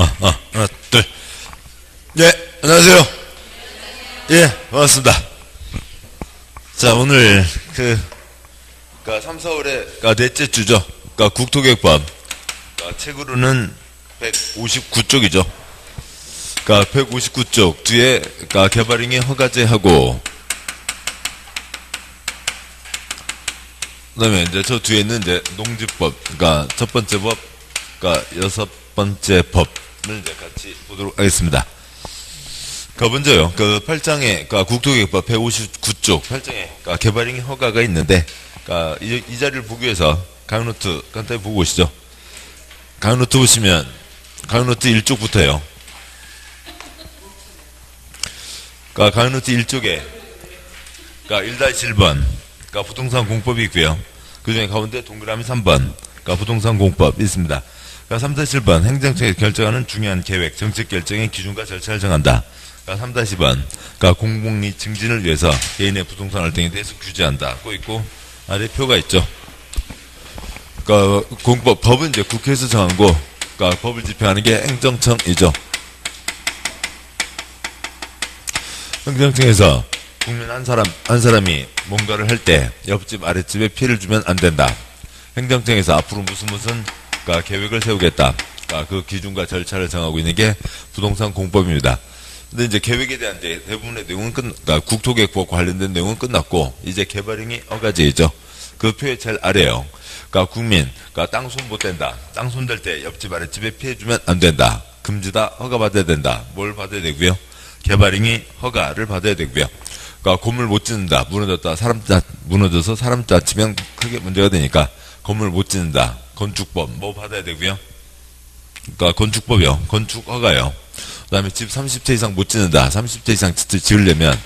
하나, 둘. 예, 안녕하세요. 예, 반갑습니다. 자, 오늘 그니까 3, 4월에 넷째 주죠. 그니까 국토개혁법. 그니까 책으로는 159쪽이죠. 그니까 159쪽 뒤에 그니까 개발행위 허가제하고, 그다음에 이제 저 뒤에 있는 이제 농지법, 그니까 첫 번째 법, 그니까 여섯 번째 법을 이제 같이 보도록 하겠습니다. 먼저요. 그 8장에, 국토개혁법 159쪽 8장에 개발행위 허가가 있는데, 이 자리를 보기 위해서 강노트 간단히 보고 오시죠. 강노트 보시면, 강노트 1쪽부터요. 강노트 1쪽에, 1-1번, 부동산 공법이 있고요. 그 중에 가운데 동그라미 3번, 부동산 공법이 있습니다. 3-7번, 행정처에 결정하는 중요한 계획, 정책 결정의 기준과 절차를 정한다. 3-2번, 공공리 증진을 위해서 개인의 부동산 활동에 대해서 규제한다. 고 있고, 아래 표가 있죠. 공법, 법은 이제 국회에서 정하고, 법을 집행하는 게 행정청이죠. 행정청에서 국민 한 사람이 뭔가를 할 때 옆집, 아랫집에 피해를 주면 안 된다. 행정청에서 앞으로 무슨 계획을 세우겠다. 그 기준과 절차를 정하고 있는 게 부동산 공법입니다. 근데 이제 계획에 대한 대부분의 내용은 국토개혁법 관련된 내용은 끝났고, 이제 개발행위 허가제이죠. 그 표의 제일 아래요. 국민, 땅 손 못 댄다. 땅 손 댈 때 옆집, 아랫집에 피해 주면 안 된다. 금지다. 허가 받아야 된다. 뭘 받아야 되고요? 개발행위 허가를 받아야 되고요. 건물 못 짓는다. 무너져서 사람 다치면 크게 문제가 되니까 건물 못 짓는다. 건축법 뭐 받아야 되고요? 건축법이요. 건축 허가요. 그 다음에 집 30채 이상 못 짓는다. 30채 이상 지으려면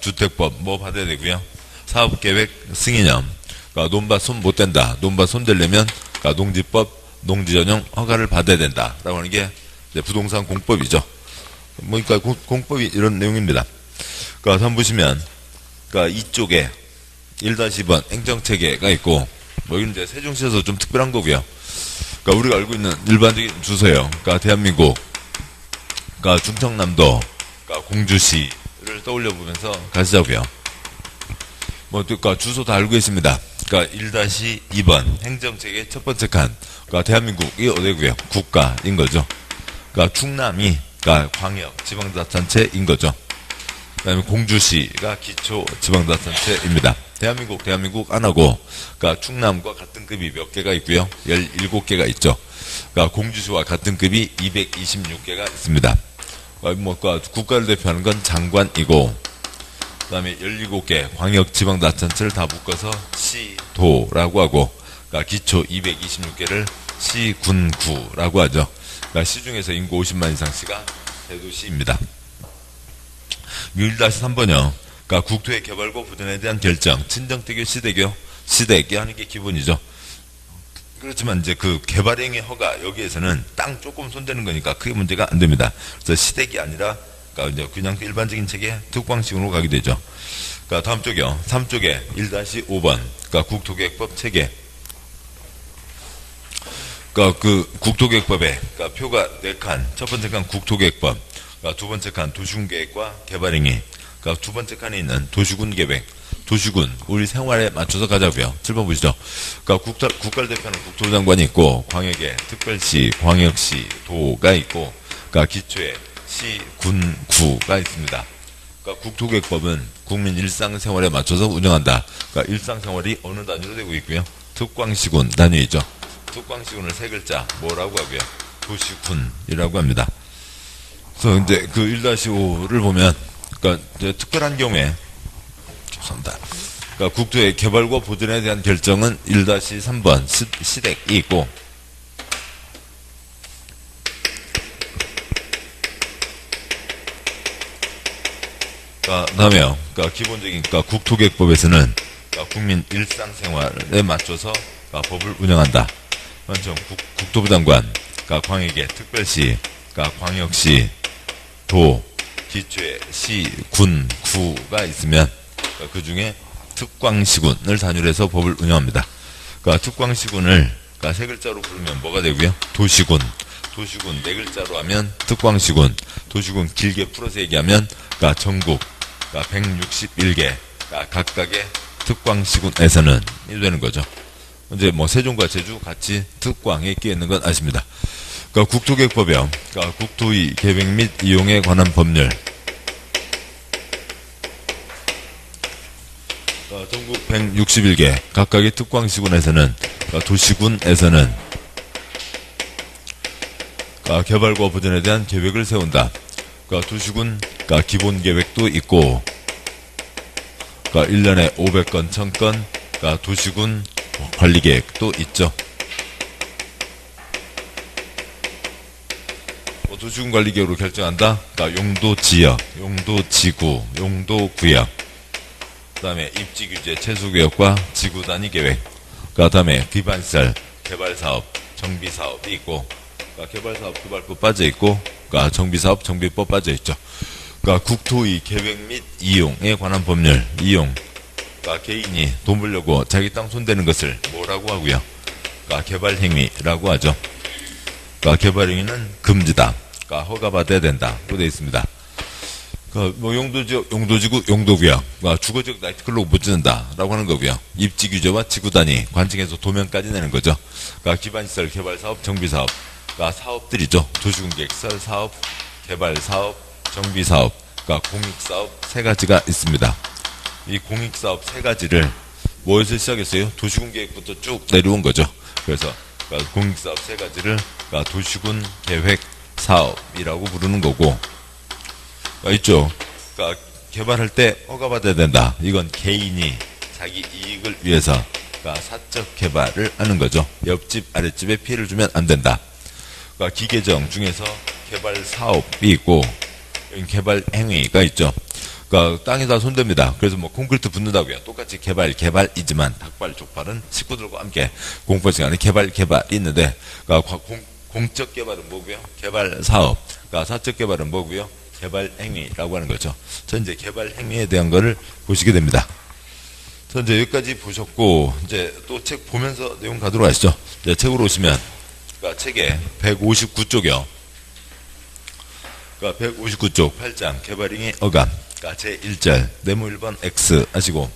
주택법 뭐 받아야 되고요? 사업계획 승인형. 논밭 손 못 댄다. 논밭 손 대려면 농지법, 농지전용 허가를 받아야 된다. 라고 하는 게 부동산 공법이죠. 공법이 이런 내용입니다. 한번 보시면, 이쪽에 1-2번 행정체계가 있고, 여기는 이제 세종시에서 좀 특별한 거고요. 우리가 알고 있는 일반적인 주소예요. 대한민국, 충청남도, 공주시를 떠올려 보면서 가시자고요. 주소 다 알고 있습니다. 1-2번 행정체계 첫 번째 칸, 대한민국이 어디고요? 국가인 거죠. 충남이 광역 지방자치단체인 거죠. 그 다음에 공주시가 기초 지방자치단체입니다. 대한민국 안 하고, 충남과 같은 급이 몇 개가 있고요. 17개가 있죠. 공주시와 같은 급이 226개가 있습니다. 국가를 대표하는 건 장관이고, 그 다음에 17개 광역 지방자치단체를 다 묶어서 시도라고 하고, 기초 226개를 시군구라고 하죠. 시중에서 인구 50만 이상 시가 대도시입니다. 1-3번이요. 국토의 개발과 보존에 대한 결정, 친정대교, 시대교 하는 게 기본이죠. 그렇지만 이제 개발행위 허가, 여기에서는 땅 조금 손대는 거니까 크게 문제가 안 됩니다. 그래서 시댁이 아니라, 그냥 일반적인 책에 특광식으로 가게 되죠. 다음 쪽이요. 3쪽에 1-5번, 국토개혁법 체계. 국토개혁법에, 표가 4칸, 첫 번째 칸 국토개혁법, 두 번째 칸 도시군계획과 개발행위, 두 번째 칸에 있는 도시군계획, 도시군, 우리 생활에 맞춰서 가자고요. 7번 보시죠. 국가를 대표하는 국토장관이 있고, 광역에 특별시, 광역시, 도가 있고, 기초에 시, 군, 구가 있습니다. 국토개혁법은 국민 일상생활에 맞춰서 운영한다. 일상생활이 어느 단위로 되고 있고요. 특광시군 단위이죠. 특광시군을 세 글자 뭐라고 하고요? 도시군이라고 합니다. 그래서 이제 1-5를 보면, 이제 특별한 경우에, 죄송합니다. 국토의 개발과 보존에 대한 결정은 1-3번 시댁이 있고, 다음에요. 기본적인 국토개혁법에서는 국민 일상생활에 맞춰서 법을 운영한다. 먼저 국토부 장관, 광역의 특별시, 광역시, 도, 기초에 시, 군, 구가 있으면 그 중에 특광시군을 단위로 해서 법을 운영합니다. 특광시군을 세 글자로 부르면 뭐가 되고요? 도시군. 도시군 네 글자로 하면 특광시군, 도시군 길게 풀어서 얘기하면 그러니까 전국 그러니까 161개 그러니까 각각의 특광시군에서는 이 되는 거죠. 이제 뭐 세종과 제주 같이 특광에 끼어 있는 건 아십니다. 그러니까 국토계획법이요. 그러니까 국토의 계획 및 이용에 관한 법률. 그러니까 전국 161개 각각의 특광시군에서는 그러니까 도시군에서는 그러니까 개발과 보전에 대한 계획을 세운다. 그러니까 도시군 그러니까 기본 계획도 있고 그러니까 1년에 500건, 1000건 그러니까 도시군 관리 계획도 있죠. 도시군 관리 계획으로 결정한다. 그러니까 용도 지역, 용도 지구, 용도 구역. 그다음에 입지 규제, 최소 계획과 지구 단위 계획. 그다음에 기반시설, 개발 사업, 정비 사업이 있고, 그러니까 개발 사업 개발법 빠져 있고, 그러니까 정비 사업 정비법 빠져 있죠. 그러니까 국토의 계획 및 이용에 관한 법률, 이용. 그러니까 개인이 돈 벌려고 자기 땅 손대는 것을 뭐라고 하고요? 그러니까 개발 행위라고 하죠. 그러니까 개발 행위는 금지다. 그러니까 허가받아야 된다. 고 되어 있습니다. 뭐 용도지역, 용도지구, 용도구역, 주거지역 나이트클럽 못 짓는다라고 하는 거고요. 입지 규제와 지구 단위, 관측에서 도면까지 내는 거죠. 그러니까 기반시설, 개발 사업, 정비 사업, 그러니까 사업들이죠. 도시군 계획설 사업, 개발 사업, 정비 사업, 그러니까 공익 사업 세 가지가 있습니다. 이 공익 사업 세 가지를 뭐에서 시작했어요? 도시군 계획부터 쭉 내려온 거죠. 그래서 그러니까 공익 사업 세 가지를 그러니까 도시군 계획 사업이라고 부르는 거고. 있죠. 그러니까 개발할 때 허가받아야 된다. 이건 개인이 자기 이익을 위해서 그러니까 사적 개발을 하는 거죠. 옆집 아랫집에 피해를 주면 안 된다. 그러니까 기계정 중에서 개발 사업이 있고 개발 행위가 있죠. 그러니까 땅에다 손댑니다. 그래서 뭐 콘크리트 붓는다고요. 똑같이 개발이지만 닭발 족발은 식구들과 함께 공포 시간에 개발이 있는데 그러니까 공적 개발은 뭐고요? 개발 사업. 그러니까 사적 개발은 뭐고요? 개발 행위라고 하는 거죠. 이제 개발 행위에 대한 거를 보시게 됩니다. 이제 여기까지 보셨고, 이제 또 책 보면서 내용 가도록 하시죠. 이제 책으로 오시면, 그러니까 책에 159쪽이요. 그러니까 159쪽 8장 개발 행위 어감. 그러니까 제1절 네모 1번 X 하시고,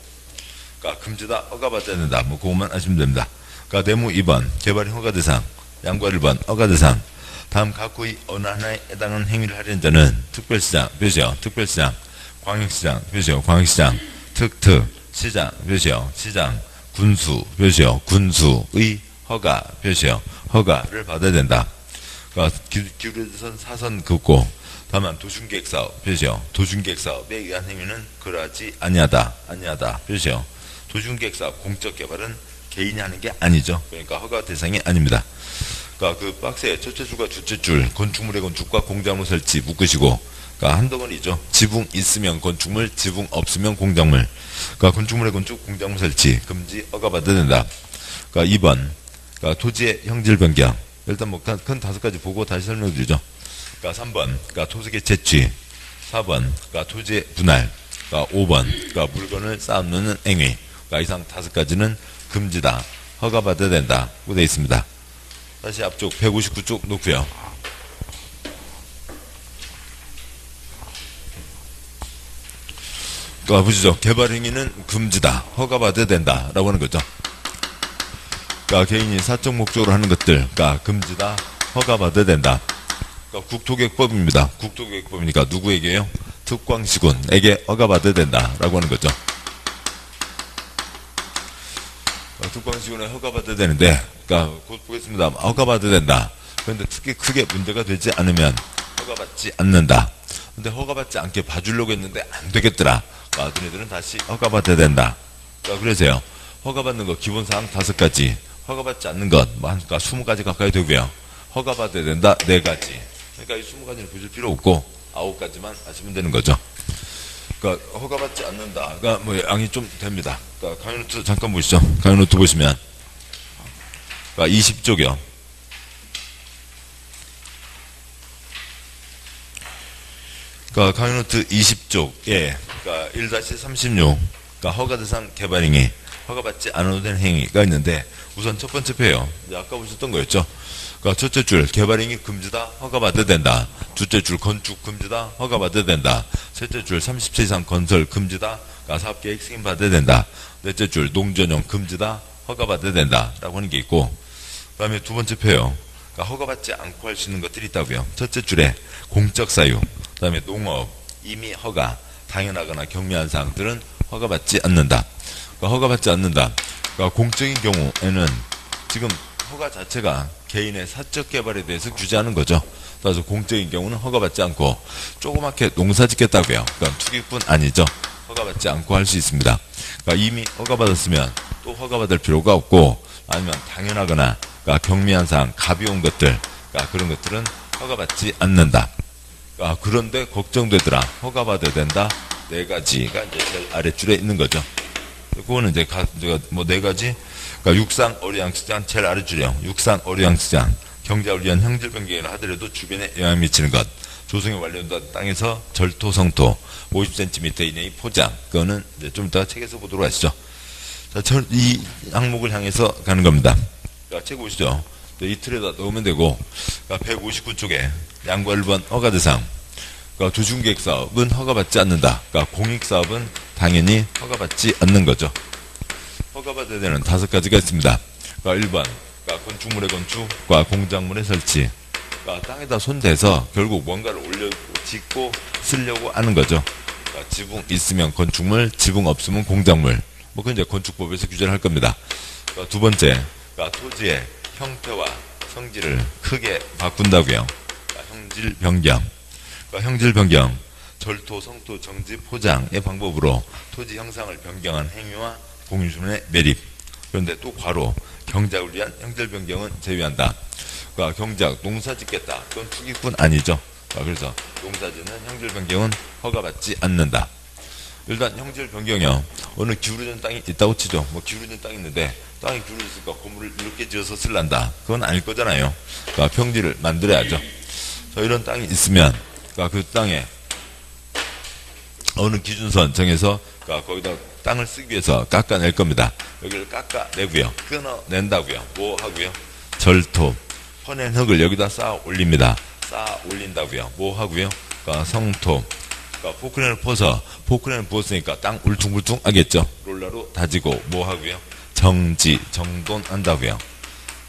그러니까 금지다 허가받아야 된다. 뭐 그것만 하시면 됩니다. 그러니까 네모 2번 개발 허가 대상, 양과 1번 허가 대상. 다음 각호의 어느 하나에 해당하는 행위를 하려는 자는 특별시장, 표시요. 특별시장, 광역시장, 표시요. 광역시장, 특특, 시장, 표시요. 시장, 군수, 표시요. 군수의 허가, 표시요. 허가를 받아야 된다. 그러니까 기울여선 사선 긋고 다만 도중계획사업, 표시요. 도중계획사업에 의한 행위는 그러하지 아니하다, 표시요. 도중계획사업, 공적개발은 개인이 하는 게 아니죠. 그러니까 허가 대상이 아닙니다. 그러니까 그 박스에 첫째 줄과 둘째 줄 건축물의 건축과 공작물 설치 묶으시고 그러니까 한 덩어리죠. 지붕 있으면 건축물, 지붕 없으면 공작물. 그러니까 건축물의 건축, 공작물 설치 금지 허가받아야 된다. 그러니까 2번 그러니까 토지의 형질 변경. 일단 뭐 큰 5가지 보고 다시 설명드리죠. 그러니까 3번 그러니까 토색의 채취. 4번 그러니까 토지의 분할. 그러니까 5번 그러니까 물건을 쌓아놓는 행위. 그러니까 이상 5가지는 금지다. 허가받아야 된다. 고 되어 있습니다. 다시 앞쪽 159쪽 놓고요. 그러니까 보시죠. 개발 행위는 금지다. 허가받아야 된다. 라고 하는 거죠. 그러니까 개인이 사적 목적으로 하는 것들, 그러니까 금지다. 허가받아야 된다. 그러니까 국토계획법입니다. 국토계획법이니까 누구에게요? 특광시군에게 허가받아야 된다. 라고 하는 거죠. 특광시군에 허가받아야 되는데, 그러니까 곧 보겠습니다. 허가받아야 된다. 그런데 특히 크게 문제가 되지 않으면 허가받지 않는다. 근데 허가받지 않게 봐주려고 했는데 안 되겠더라. 너희들은 다시 허가받아야 된다. 그러니까 그러세요. 허가받는 거 기본사항 5가지. 허가받지 않는 것, 그러니까 20가지 가까이 되고요. 허가받아야 된다 4가지. 그러니까 이 20가지는 보실 필요 없고 9가지만 하시면 되는 거죠. 그러니까 허가받지 않는다. 그러니까 뭐 양이 좀 됩니다. 그러니까 강의노트 잠깐 보시죠. 강의노트 보시면 그러니까 20쪽이요. 그러니까 강의노트 20쪽에 그러니까 1-36 그러니까 허가대상 개발행위 허가받지 않아도 되는 행위가 있는데, 우선 첫 번째 표요. 이제 아까 보셨던 거였죠. 그러니까 첫째 줄 개발행위 금지다, 허가받아야 된다. 둘째 줄 건축 금지다, 허가받아야 된다. 셋째 줄 30세 이상 건설 금지다, 그러니까 사업계획 승인받아야 된다. 넷째 줄 농전용 금지다, 허가받아야 된다 라고 하는 게 있고, 그 다음에 두 번째 표요. 그러니까 허가받지 않고 할 수 있는 것들이 있다고요. 첫째 줄에 공적 사유, 그 다음에 농업, 임의 허가, 당연하거나 경미한 사항들은 허가받지 않는다. 그러니까 허가받지 않는다. 그러니까 공적인 경우에는 지금 허가 자체가 개인의 사적 개발에 대해서 규제하는 거죠. 따라서 공적인 경우는 허가받지 않고, 조그맣게 농사 짓겠다고요. 그러니까 투기꾼 아니죠. 허가받지 않고 할 수 있습니다. 그러니까 이미 허가받았으면 또 허가받을 필요가 없고, 아니면 당연하거나 그러니까 경미한 사항, 가벼운 것들, 그러니까 그런 것들은 허가받지 않는다. 그러니까 그런데 걱정되더라. 허가받아야 된다. 네 가지가 이제 제일 아랫줄에 있는 거죠. 그거는 이제 뭐 네 가지. 그러니까 육상 어류양식장 제일 아랫줄이요. 육상 어류양식장 경작을 위한 형질 변경이라 하더라도 주변에 영향 미치는 것. 조성이 완료된 땅에서 절토, 성토 50cm 이내의 포장. 그거는 이제 좀 이따 책에서 보도록 하시죠. 자, 이 항목을 향해서 가는 겁니다. 자, 책 보시죠. 이 틀에다 넣으면 되고, 그러니까 159쪽에 양과 1번 허가 대상. 그러니까 조중계획 사업은 허가받지 않는다. 그러니까 공익 사업은 당연히 허가받지 않는 거죠. 허가받아야 되는 5가지가 있습니다. 그러니까 1번, 그러니까 건축물의 건축과 공작물의 설치. 그러니까 땅에다 손대서 결국 뭔가를 짓고 쓰려고 하는 거죠. 그러니까 지붕 있으면 건축물, 지붕 없으면 공작물. 뭐 그건 이제 건축법에서 규제를 할 겁니다. 그러니까 두 번째, 그러니까 토지의 형태와 성질을 크게 바꾼다고요. 그러니까 형질 변경. 그러니까 형질 변경, 절토, 성토, 정지, 포장의 방법으로 토지 형상을 변경한 행위와 공유주민의 매립. 그런데 또 괄호, 경작을 위한 형질 변경은 제외한다. 그러니까 경작, 농사 짓겠다. 그건 투기꾼 아니죠. 그래서 농사 짓는 형질 변경은 허가받지 않는다. 일단 형질 변경이요. 어느 기울어진 땅이 있다고 치죠. 뭐 기울어진 땅이 있는데 땅이 기울어졌으니까 건물을 이렇게 지어서 쓸란다. 그건 아닐 거잖아요. 그러니까 평지를 만들어야죠. 자, 이런 땅이 있으면 그러니까 그 땅에 어느 기준선 정해서 그러니까 거기다 땅을 쓰기 위해서 깎아낼 겁니다. 여기를 깎아내고요. 끊어낸다고요. 뭐 하고요? 절토, 퍼낸 흙을 여기다 쌓아 올립니다. 쌓아 올린다고요. 뭐 하고요? 그러니까 성토, 그러니까 포크레인을 퍼서, 포크레인을 부었으니까 땅 울퉁불퉁 하겠죠. 롤러로 다지고 뭐 하고요? 정지, 정돈한다고요.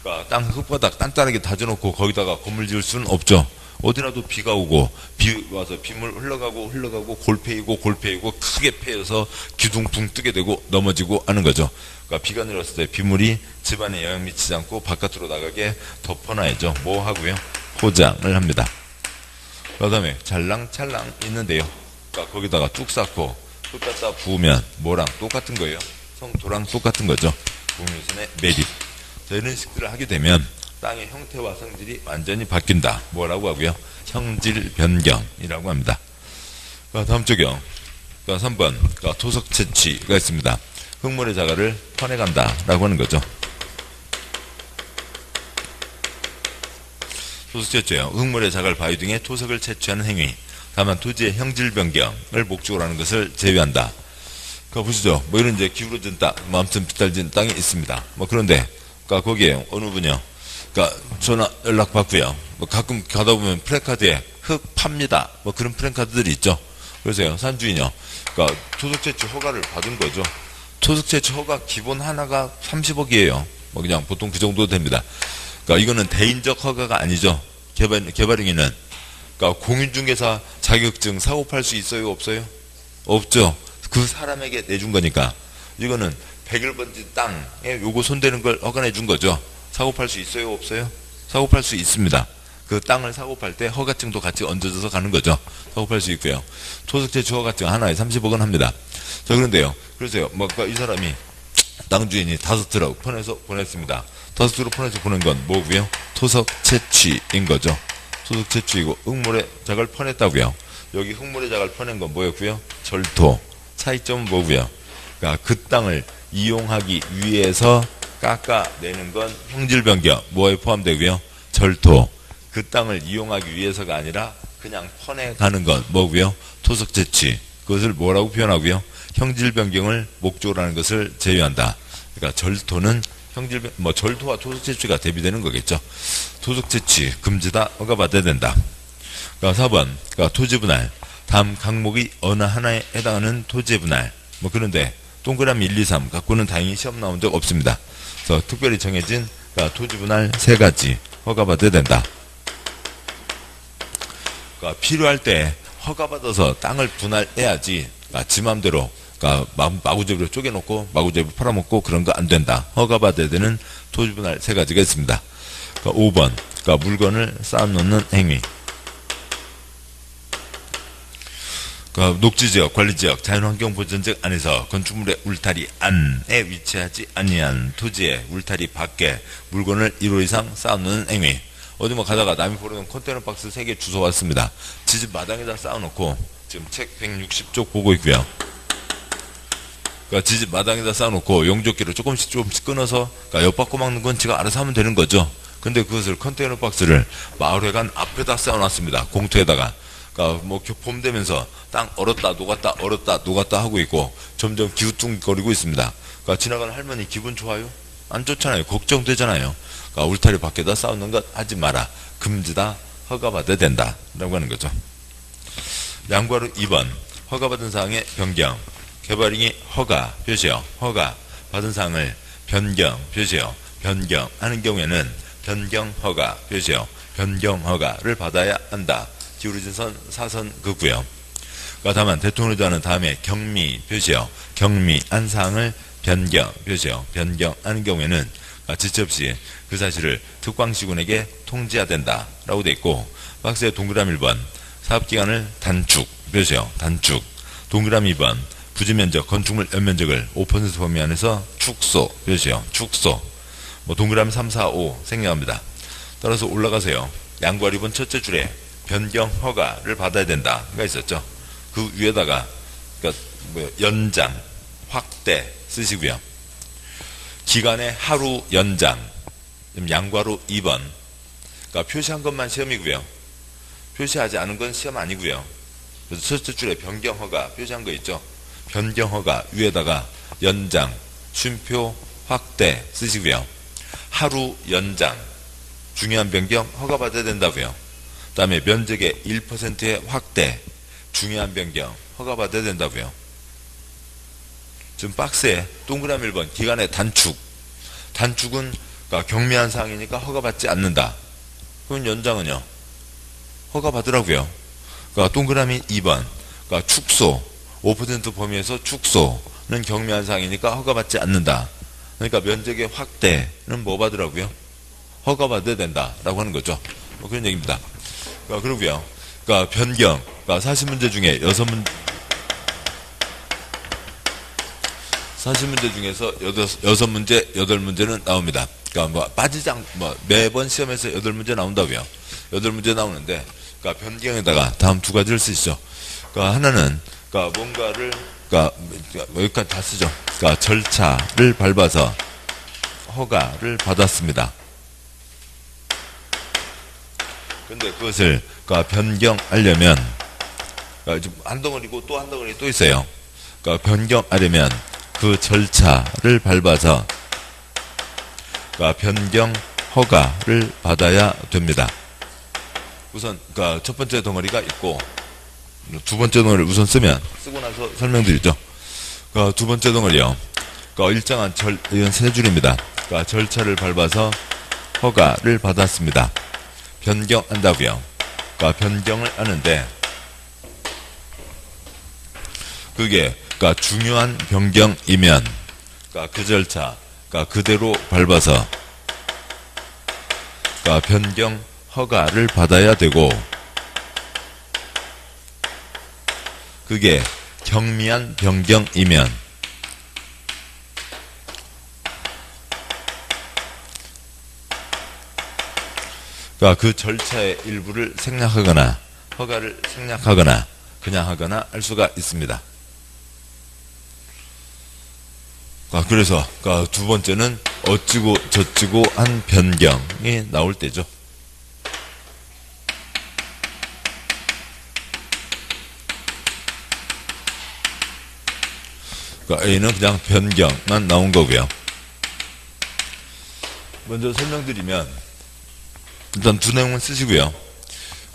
그러니까 땅 흙바닥 단단하게 다져놓고 거기다가 건물 지을 수는 없죠. 어디라도 비가 오고 비 와서 빗물 흘러가고 골패이고 크게 패여서 기둥 뜨게 되고 넘어지고 하는 거죠. 그러니까 비가 내렸을 때 빗물이 집안에 영향 미치지 않고 바깥으로 나가게 덮어놔야죠. 뭐 하고요? 포장을 합니다. 그 다음에 찰랑찰랑 있는데요. 그러니까 거기다가 뚝 쌓고 뚝 갖다 부으면 뭐랑 똑같은 거예요? 성토랑 똑같은 거죠. 공유선의 매립. 자, 이런 식들을 하게 되면 땅의 형태와 성질이 완전히 바뀐다. 뭐라고 하고요? 형질 변경이라고 합니다. 다음 쪽이요. 3번 토석 채취가 있습니다. 흙물의 자갈을 퍼내간다 라고 하는 거죠. 토석 채취요. 흙물의 자갈, 바위 등의 토석을 채취하는 행위. 다만 토지의 형질 변경을 목적으로 하는 것을 제외한다. 보시죠. 뭐 이런 이제 기울어진 땅, 뭐 아무튼 비탈진 땅이 있습니다. 뭐 그런데 거기에 어느 분이요. 전화 연락 받고요. 뭐 가끔 가다 보면 플래카드에 흙 팝니다. 뭐 그런 플래카드들이 있죠. 그래서요, 산주인이요. 토속 채취 허가를 받은 거죠. 토속 채취 허가 기본 하나가 30억이에요. 뭐 그냥 보통 그 정도 됩니다. 이거는 대인적 허가가 아니죠. 개발행위는. 공인중개사 자격증 사고 팔 수 있어요? 없어요? 없죠. 그 사람에게 내준 거니까. 이거는 101번지 땅에 요거 손대는 걸 허가해 준 거죠. 사고 팔 수 있어요? 없어요? 사고 팔 수 있습니다. 그 땅을 사고 팔 때 허가증도 같이 얹어져서 가는 거죠. 사고 팔 수 있고요. 토속 채취 허가증 하나에 30억은 합니다. 자, 그런데요. 그래서요. 이 사람이 땅 주인이 5트럭 퍼내서 보냈습니다. 5트럭 퍼내서 보낸 건 뭐고요? 토속 채취인 거죠. 토속 채취이고 흙물의 자갈 퍼냈다고요. 여기 흙물의 자갈 퍼낸 건 뭐였고요? 절토. 차이점은 뭐고요? 그 땅을 이용하기 위해서 깎아내는 건 형질 변경, 뭐에 포함되고요? 절토. 그 땅을 이용하기 위해서가 아니라 그냥 퍼내가는 건 뭐고요? 토속 채취. 그것을 뭐라고 표현하고요? 형질 변경을 목적으로 하는 것을 제외한다. 그러니까 절토는 형질, 절토와 토속 채취가 대비되는 거겠죠. 토속 채취 금지다, 허가받아야 된다. 그러니까 4번, 그러니까 토지 분할. 다음 항목이 어느 하나에 해당하는 토지의 분할. 그런데 동그라미 1, 2, 3 갖고는 다행히 시험 나온 적 없습니다. 그래서 특별히 정해진 그러니까 토지 분할 3가지 허가받아야 된다. 그러니까 필요할 때 허가받아서 땅을 분할해야지. 그러니까 지 맘대로, 그러니까 마구잡이로 쪼개놓고 마구잡이로 팔아먹고 그런 거 안 된다. 허가받아야 되는 토지 분할 3가지가 있습니다. 그러니까 5번, 그러니까 물건을 쌓아놓는 행위. 그러니까 녹지지역, 관리지역, 자연환경보전지역 안에서 건축물의 울타리 안에 위치하지 아니한 토지의 울타리 밖에 물건을 1호 이상 쌓아놓는 행위. 어디 가다가 남이 보내는 컨테이너 박스 3개 주워 왔습니다. 지집 마당에다 쌓아놓고 지금 책 160쪽 보고 있고요. 그러니까 지집 마당에다 쌓아놓고 용접기를 조금씩 끊어서 그러니까 엿받고 막는 건 지가 알아서 하면 되는 거죠. 근데 그것을 컨테이너 박스를 마을회관 앞에다 쌓아놨습니다. 공터에다가. 그러니까 봄 되면서 땅 얼었다 녹았다 얼었다 녹았다 하고 있고 점점 기우뚱거리고 있습니다. 그러니까 지나가는 할머니 기분 좋아요? 안 좋잖아요. 걱정되잖아요. 그러니까 울타리 밖에다 쌓는 것 하지 마라. 금지다. 허가받아야 된다. 라고 하는 거죠. 양과로 2번. 허가받은 사항의 변경. 개발인이 허가 표시요. 허가 받은 사항을 변경 표시요. 변경하는 경우에는 변경 허가 표시요. 변경 허가를 받아야 한다. 기울어진 선 4선 긋고요. 다만 대통령이 하는 다음에 경미 표시요. 경미한 사항을 변경 표시요. 변경하는 경우에는 지체 없이 그 사실을 특광시군에게 통지해야 된다. 라고 되어 있고 박스의 동그라미 1번 사업기간을 단축 표시요. 단축. 동그라미 2번 부지면적 건축물 연면적을 5% 범위 안에서 축소 표시요. 축소. 동그라미 3, 4, 5 생략합니다. 따라서 올라가세요. 양과 2번 첫째 줄에 변경 허가를 받아야 된다가 있었죠. 그 위에다가 그러니까 연장, 확대 쓰시고요. 기간의 하루 연장, 양과로 2번. 그러니까 표시한 것만 시험이고요. 표시하지 않은 건 시험 아니고요. 그래서 첫째 줄에 변경 허가 표시한 거 있죠. 변경 허가 위에다가 연장, 쉼표, 확대 쓰시고요. 하루 연장, 중요한 변경 허가받아야 된다고요. 그 다음에 면적의 1%의 확대, 중요한 변경 허가받아야 된다고요. 지금 박스에 동그라미 1번 기간의 단축. 단축은 그러니까 경미한 사항이니까 허가받지 않는다. 그럼 연장은요? 허가받으라고요. 그러니까 동그라미 2번 그러니까 축소 5% 범위에서 축소는 경미한 사항이니까 허가받지 않는다. 그러니까 면적의 확대는 뭐 받으라고요? 허가받아야 된다라고 하는 거죠. 그런 얘기입니다. 그러고요. 그러니까 변경, 그러니까 40문제 중에 40문제 중에서 6문제, 8문제는 나옵니다. 그러니까 매번 시험에서 8문제 나온다고요. 8문제 나오는데, 그러니까 변경에다가 다음 2가지를 쓰시죠. 그러니까 하나는, 그러니까 뭔가를, 그러니까 여기까지 다 쓰죠. 그러니까 절차를 밟아서 허가를 받았습니다. 근데 그것을 그러니까 변경하려면 그러니까 한 덩어리고 또 한 덩어리 또 있어요. 그러니까 변경하려면 그 절차를 밟아서 그러니까 변경 허가를 받아야 됩니다. 우선 그러니까 첫 번째 덩어리가 있고 두 번째 덩어리를 우선 쓰고 나서 설명드리죠. 그러니까 두 번째 덩어리요. 그러니까 일정한 이건 세 줄입니다. 그러니까 절차를 밟아서 허가를 받았습니다. 변경한다고요. 그러니까 변경을 하는데 그게 그러니까 중요한 변경이면 그러니까 그 절차 그러니까 그대로 밟아서 그러니까 변경 허가를 받아야 되고 그게 경미한 변경이면 그러니까 그 절차의 일부를 생략하거나 허가를 생략하거나 그냥 하거나 할 수가 있습니다. 그래서 두 번째는 어찌고 저찌고 한 변경이 나올 때죠. A는 그냥 변경만 나온 거고요. 먼저 설명드리면 일단 두 내용은 쓰시고요.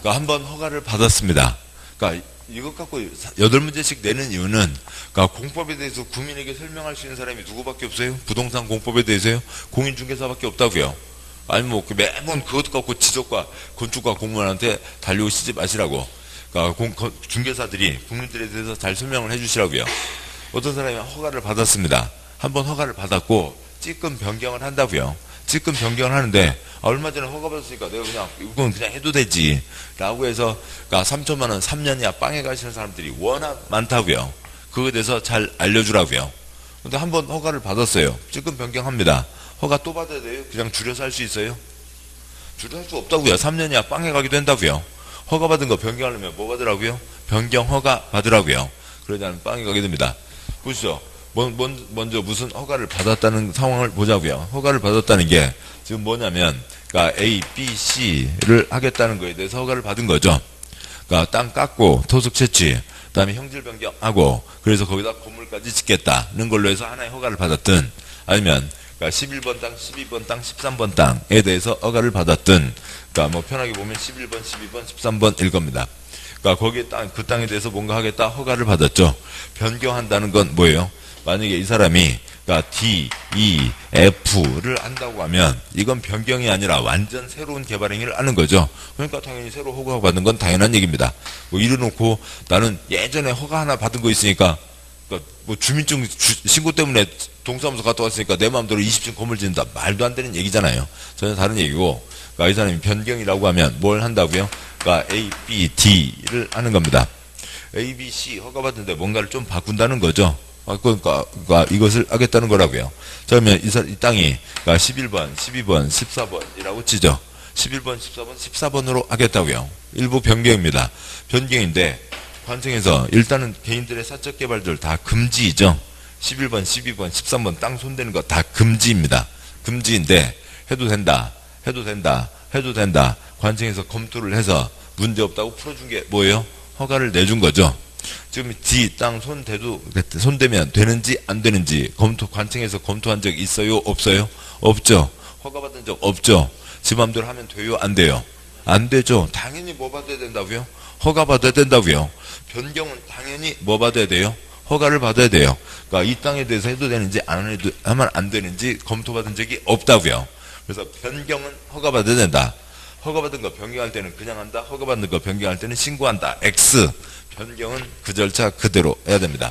그러니까 한번 허가를 받았습니다. 그러니까 이것 갖고 8문제씩 내는 이유는 그러니까 공법에 대해서 국민에게 설명할 수 있는 사람이 누구밖에 없어요? 부동산 공법에 대해서요? 공인중개사밖에 없다고요. 아니 뭐 매번 그것 갖고 지적과 건축과 공무원한테 달려오시지 마시라고. 그러니까 중개사들이 국민들에 대해서 잘 설명을 해주시라고요. 어떤 사람이 허가를 받았습니다. 한번 허가를 받았고 찌끔 변경을 한다고요. 찌끔 변경을 하는데 얼마 전에 허가 받았으니까 내가 그냥 이건 그냥 해도 되지 라고 해서 그러니까 3천만 원 3년 이하 빵에 가시는 사람들이 워낙 많다고요. 그거에 대해서 잘 알려주라고요. 근데 한번 허가를 받았어요. 찌끔 변경합니다. 허가 또 받아야 돼요? 그냥 줄여서 할 수 있어요? 줄여서 할 수 없다고요. 3년 이하 빵에 가게 된다고요. 허가 받은 거 변경하려면 뭐 받으라고요? 변경 허가 받으라고요. 그러지 않으면 빵에 가게 됩니다. 보시죠. 먼저 무슨 허가를 받았다는 상황을 보자고요. 허가를 받았다는 게 지금 뭐냐면 그러니까 A, B, C를 하겠다는 거에 대해서 허가를 받은 거죠. 그러니까 땅 깎고 토속 채취, 그다음에 형질 변경하고 그래서 거기다 건물까지 짓겠다는 걸로 해서 하나의 허가를 받았든 아니면 그러니까 11번 땅, 12번 땅, 13번 땅에 대해서 허가를 받았든 그러니까 뭐 편하게 보면 11번, 12번, 13번일 겁니다. 그러니까 거기에 그 땅에 대해서 뭔가 하겠다 허가를 받았죠. 변경한다는 건 뭐예요? 만약에 이 사람이 그러니까 D, E, F를 한다고 하면 이건 변경이 아니라 완전 새로운 개발 행위를 하는 거죠. 그러니까 당연히 새로 허가 받는 건 당연한 얘기입니다. 뭐 이래놓고 나는 예전에 허가 하나 받은 거 있으니까 그러니까 뭐 주민증 신고 때문에 동사무소 갔다 왔으니까 내 마음대로 20층 건물 짓는다. 말도 안 되는 얘기잖아요. 전혀 다른 얘기고 그러니까 이 사람이 변경이라고 하면 뭘 한다고요? 그러니까 A, B, D를 하는 겁니다. A, B, C 허가받는데 뭔가를 좀 바꾼다는 거죠. 그러니까 이것을 하겠다는 거라고요. 자, 그러면 이 땅이 그러니까 11번, 12번, 14번이라고 치죠. 11번, 14번, 14번으로 하겠다고요. 일부 변경입니다. 변경인데 관청에서 일단은 개인들의 사적 개발들 다 금지죠. 11번, 12번, 13번 땅 손대는 거 다 금지입니다. 금지인데 해도 된다. 해도 된다. 해도 된다. 관청에서 검토를 해서 문제없다고 풀어준 게 뭐예요? 허가를 내준 거죠. 지금 D 땅 손대면 되는지 안 되는지 관청에서 검토한 적 있어요? 없어요? 없죠. 허가받은 적 없죠. 지 맘대로 하면 돼요? 안 돼요? 안 되죠. 당연히 뭐 받아야 된다고요? 허가 받아야 된다고요. 변경은 당연히 뭐 받아야 돼요? 허가를 받아야 돼요. 그러니까 이 땅에 대해서 해도 되는지 하면 안 되는지 검토받은 적이 없다고요. 그래서 변경은 허가받아야 된다. 허가받은 거 변경할 때는 그냥 한다. 허가받는 거 변경할 때는 신고한다. X. 변경은 그 절차 그대로 해야 됩니다.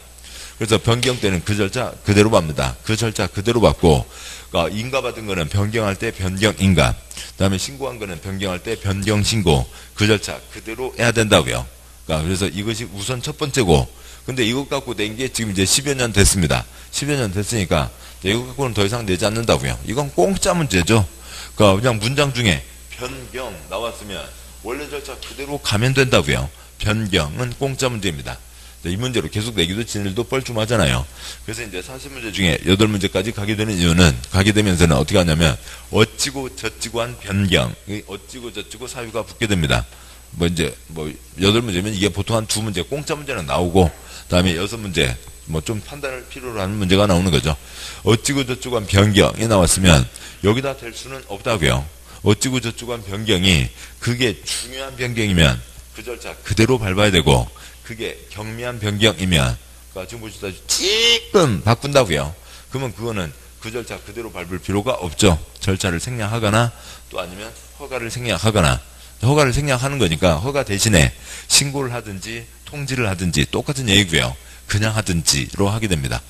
그래서 변경 때는 그 절차 그대로 밟니다. 그 절차 그대로 밟고 그러니까 인가받은 거는 변경할 때 변경 인가, 그 다음에 신고한 거는 변경할 때 변경 신고, 그 절차 그대로 해야 된다고요. 그러니까 그래서 이것이 우선 첫 번째고, 근데 이것 갖고 낸 게 지금 이제 10여 년 됐습니다. 10여 년 됐으니까 이것 갖고는 더 이상 내지 않는다고요. 이건 공짜 문제죠. 그러니까 그냥 문장 중에 변경 나왔으면 원래 절차 그대로 가면 된다고요. 변경은 공짜 문제입니다. 이 문제로 계속 내기도 진일도 뻘쭘하잖아요. 그래서 이제 40문제 중에 8문제까지 가게 되는 이유는, 가게 되면서는 어떻게 하냐면 어찌고 저찌고 한 변경, 어찌고 저찌고 사유가 붙게 됩니다. 뭐 이제 뭐 8문제면 이게 보통 한 2문제 공짜 문제는 나오고, 그다음에 6문제 뭐 좀 판단을 필요로 하는 문제가 나오는 거죠. 어찌고 저찌고 한 변경이 나왔으면 여기다 될 수는 없다고요. 어찌고 저찌고 한 변경이 그게 중요한 변경이면 그 절차 그대로 밟아야 되고, 그게 경미한 변경이면, 그러니까 지금 보시다시피 조금 바꾼다고요. 그러면 그거는 그 절차 그대로 밟을 필요가 없죠. 절차를 생략하거나 또 아니면 허가를 생략하거나. 허가를 생략하는 거니까 허가 대신에 신고를 하든지 통지를 하든지 똑같은 얘기고요. 그냥 하든지로 하게 됩니다.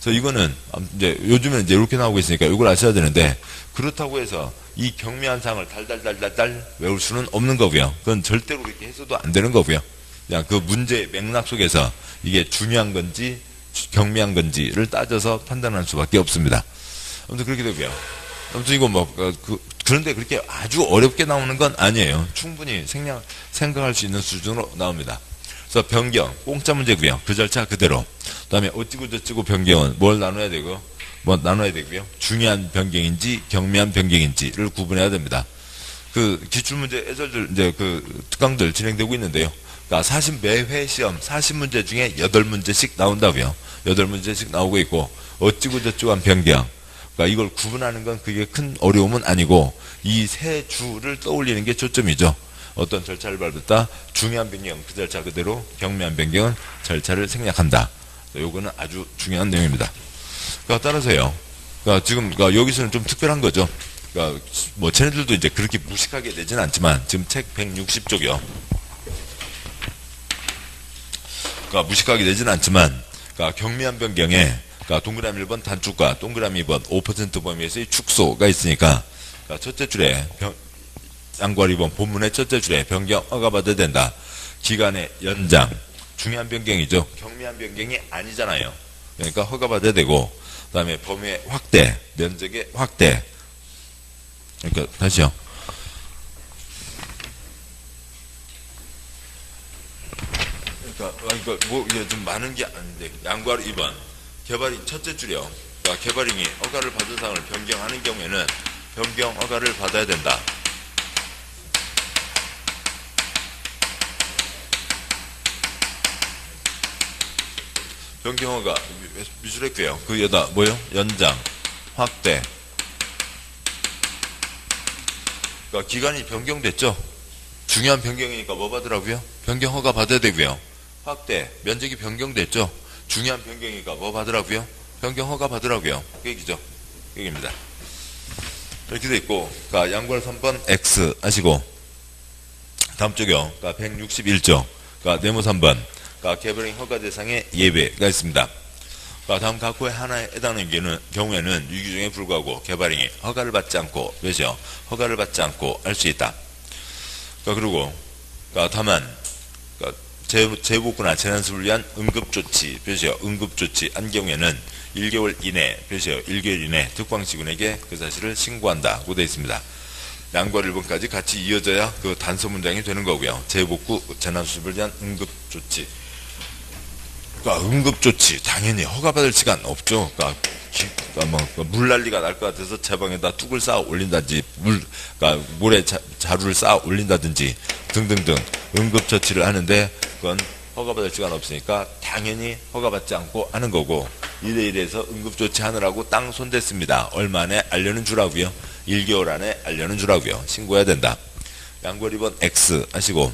그래서 이거는 이제 요즘은 이제 이렇게 나오고 있으니까 이걸 아셔야 되는데, 그렇다고 해서 이 경미한 사항을 달달달달달 외울 수는 없는 거고요. 그건 절대로 그렇게 해서도 안 되는 거고요. 그냥 그 문제의 맥락 속에서 이게 중요한 건지 경미한 건지를 따져서 판단할 수밖에 없습니다. 아무튼 그렇게 되고요. 아무튼 이거 뭐 그런데 그렇게 아주 어렵게 나오는 건 아니에요. 충분히 생각할 수 있는 수준으로 나옵니다. 그래서 변경 공짜 문제고요. 그 절차 그대로. 그다음에 어찌고 저찌고 변경은 뭘 나눠야 되고 뭐 나눠야 되고요. 중요한 변경인지 경미한 변경인지를 구분해야 됩니다. 그 기출문제 해설들 이제 그 특강들 진행되고 있는데요. 그러니까 매회 시험 40문제 중에 8문제씩 나온다고요. 8문제씩 나오고 있고, 어찌고 저찌고 한 변경, 그러니까 이걸 구분하는 건 그게 큰 어려움은 아니고 이 세 주를 떠올리는 게 초점이죠. 어떤 절차를 밟았다. 중요한 변경 그 절차 그대로, 경미한 변경은 절차를 생략한다. 요거는 아주 중요한 내용입니다. 그러니까 따라서요. 그러니까 지금 여기서는 좀 특별한 거죠. 그러니까 뭐 쟤네들도 이제 그렇게 무식하게 되지는 않지만 지금 책 160쪽이요. 그러니까 무식하게 되지는 않지만 그러니까 경미한 변경에 그러니까 동그라미 1번 단축과 동그라미 2번 5% 범위에서의 축소가 있으니까 그러니까 첫째 줄에 양괄 2번 본문의 첫째 줄에 변경 허가받아야 된다. 기간의 연장 중요한 변경이죠. 경미한 변경이 아니잖아요. 그러니까 허가받아야 되고 그 다음에 범위의 확대 면적의 확대 그러니까 다시요. 그러니까 뭐 이게 좀 많은 게 아닌데 양괄 2번 개발인 첫째 줄이요. 그러니까 개발인이 허가를 받은 사항을 변경하는 경우에는 변경 허가를 받아야 된다. 변경 허가 미술했고요. 그 여다 뭐요? 연장, 확대. 그러니까 기간이 변경됐죠. 중요한 변경이니까 뭐 받으라고요? 변경 허가 받아야 되고요. 확대, 면적이 변경됐죠. 중요한 변경이니까 뭐 받으라고요? 변경 허가 받으라고요. 그 얘기죠. 그 얘기입니다. 이렇게 돼 있고, 그러니까 양괄 3번 X 하시고, 다음 쪽이요. 그러니까 161조, 그러니까 네모 3번, 그러니까 개발행 허가 대상의 예외가 있습니다. 그러니까 다음 각호의 하나에 해당하는 경우에는 유기종에 불구하고 개발행이 허가를 받지 않고, 왜죠? 허가를 받지 않고 할 수 있다. 그러니까 그리고, 그러니까 다만, 그러니까 재복구나 재난수를 위한 응급조치, 표시요. 응급조치 한 경우에는 1개월 이내, 표시요. 1개월 이내 특광시군에게 그 사실을 신고한다고 되어 있습니다. 양괄 1번까지 같이 이어져야 그 단서 문장이 되는 거고요. 재복구, 재난수습을 위한 응급조치. 그러니까 응급조치 당연히 허가받을 시간 없죠. 그러니까 물 난리가 날 것 같아서 제 방에다 뚝을 쌓아 올린다든지 그러니까 모래 자루를 쌓아 올린다든지 등등등 응급처치를 하는데 그건 허가받을 시간 없으니까 당연히 허가받지 않고 하는 거고 이래서 응급조치 하느라고 땅 손댔습니다. 얼마 안에 알려는 주라고요. 1개월 안에 알려는 주라고요. 신고해야 된다. 양괄 2번 X 하시고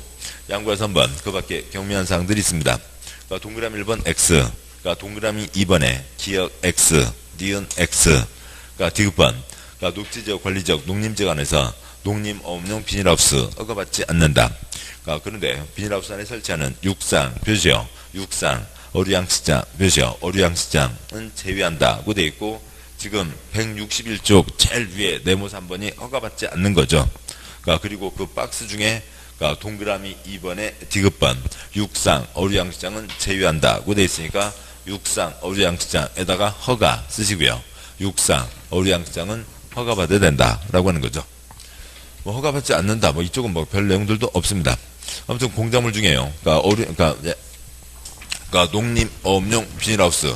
양괄 3번 그 밖에 경미한 사항들이 있습니다. 그러니까 동그라미 1번 X 그러니까 동그라미 2번에 기역 X 니은 X 그러니까 디귿번 그러니까 녹지지역 관리지역 농림지역 안에서 농림어업용 비닐하우스 허가받지 않는다. 그러니까 그런데 비닐하우스 안에 설치하는 육상 표시요. 육상 어류양식장 표시요. 어류양식장은 제외한다고 되어 있고 지금 161쪽 제일 위에 네모 3번이 허가받지 않는 거죠. 그러니까 그리고 그 박스 중에 그러니까 동그라미 2번에 디귿번 육상 어류양식장은 제외한다고 되어 있으니까 육상 어류양식장에다가 허가 쓰시고요. 육상 어류양식장은 허가받아야 된다라고 하는 거죠. 뭐 허가받지 않는다. 뭐 이쪽은 뭐 별 내용들도 없습니다. 아무튼 공작물 중에요. 그러니까 농림어업용 비닐하우스,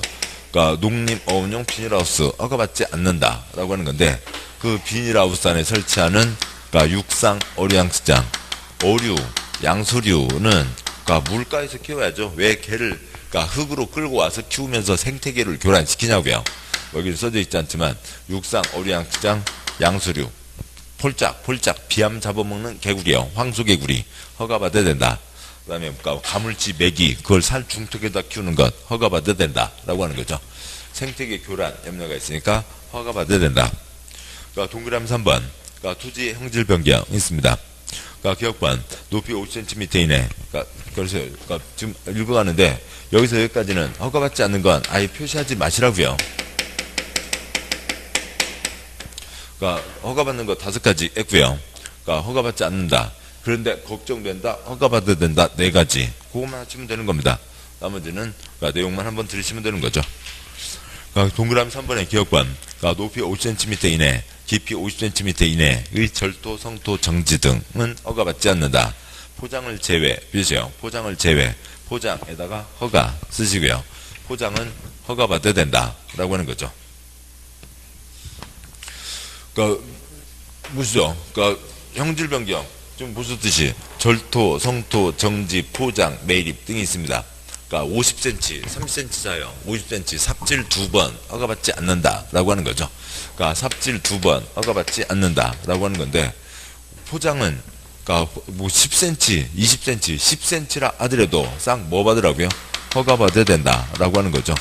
그러니까 농림어업용 비닐하우스 허가받지 않는다라고 하는 건데 그 비닐하우스 안에 설치하는 그러니까 육상 어류양식장, 어류, 양서류는 그러니까 물가에서 키워야죠. 왜 개를 그러니까 흙으로 끌고 와서 키우면서 생태계를 교란시키냐고요. 여기 써져 있지 않지만 육상 어류양식장, 양서류 폴짝 비암 잡아먹는 개구리요. 황소개구리 허가받아야 된다. 그 다음에 가물치 메기 그걸 산 중턱에다 키우는 것 허가받아야 된다라고 하는 거죠. 생태계 교란 염려가 있으니까 허가받아야 된다. 그러니까 동그라미 3번 그러니까 토지의 형질 변경 있습니다. 그러니까 기역번 높이 50cm 이내 그러니까 지금 읽어가는데 여기서 여기까지는 허가받지 않는 건 아예 표시하지 마시라고요. 그러니까 허가받는 거 5가지 했고요. 그러니까 허가받지 않는다. 그런데 걱정된다. 허가받아야 된다. 4가지. 그것만 하시면 되는 겁니다. 나머지는 그러니까 내용만 한번 들으시면 되는 거죠. 그러니까 동그라미 3번의 기역번 그러니까 높이 50cm 이내 깊이 50cm 이내의 절도, 성토, 정지 등은 허가받지 않는다. 포장을 제외, 보세요. 포장을 제외. 포장에다가 허가 쓰시고요. 포장은 허가받아야 된다라고 하는 거죠. 그러니까 무시죠. 그러니까 형질 변경 지금 보셨듯이 절토, 성토, 정지, 포장, 매립 등이 있습니다. 그러니까 50cm, 30cm 자요. 50cm 삽질 2번 허가받지 않는다라고 하는 거죠. 그러니까 삽질 2번 허가받지 않는다라고 하는 건데 포장은 그러니까 뭐 10cm, 20cm, 10cm라 하더라도 싹 뭐 받으라고요? 허가받아야 된다라고 하는 거죠.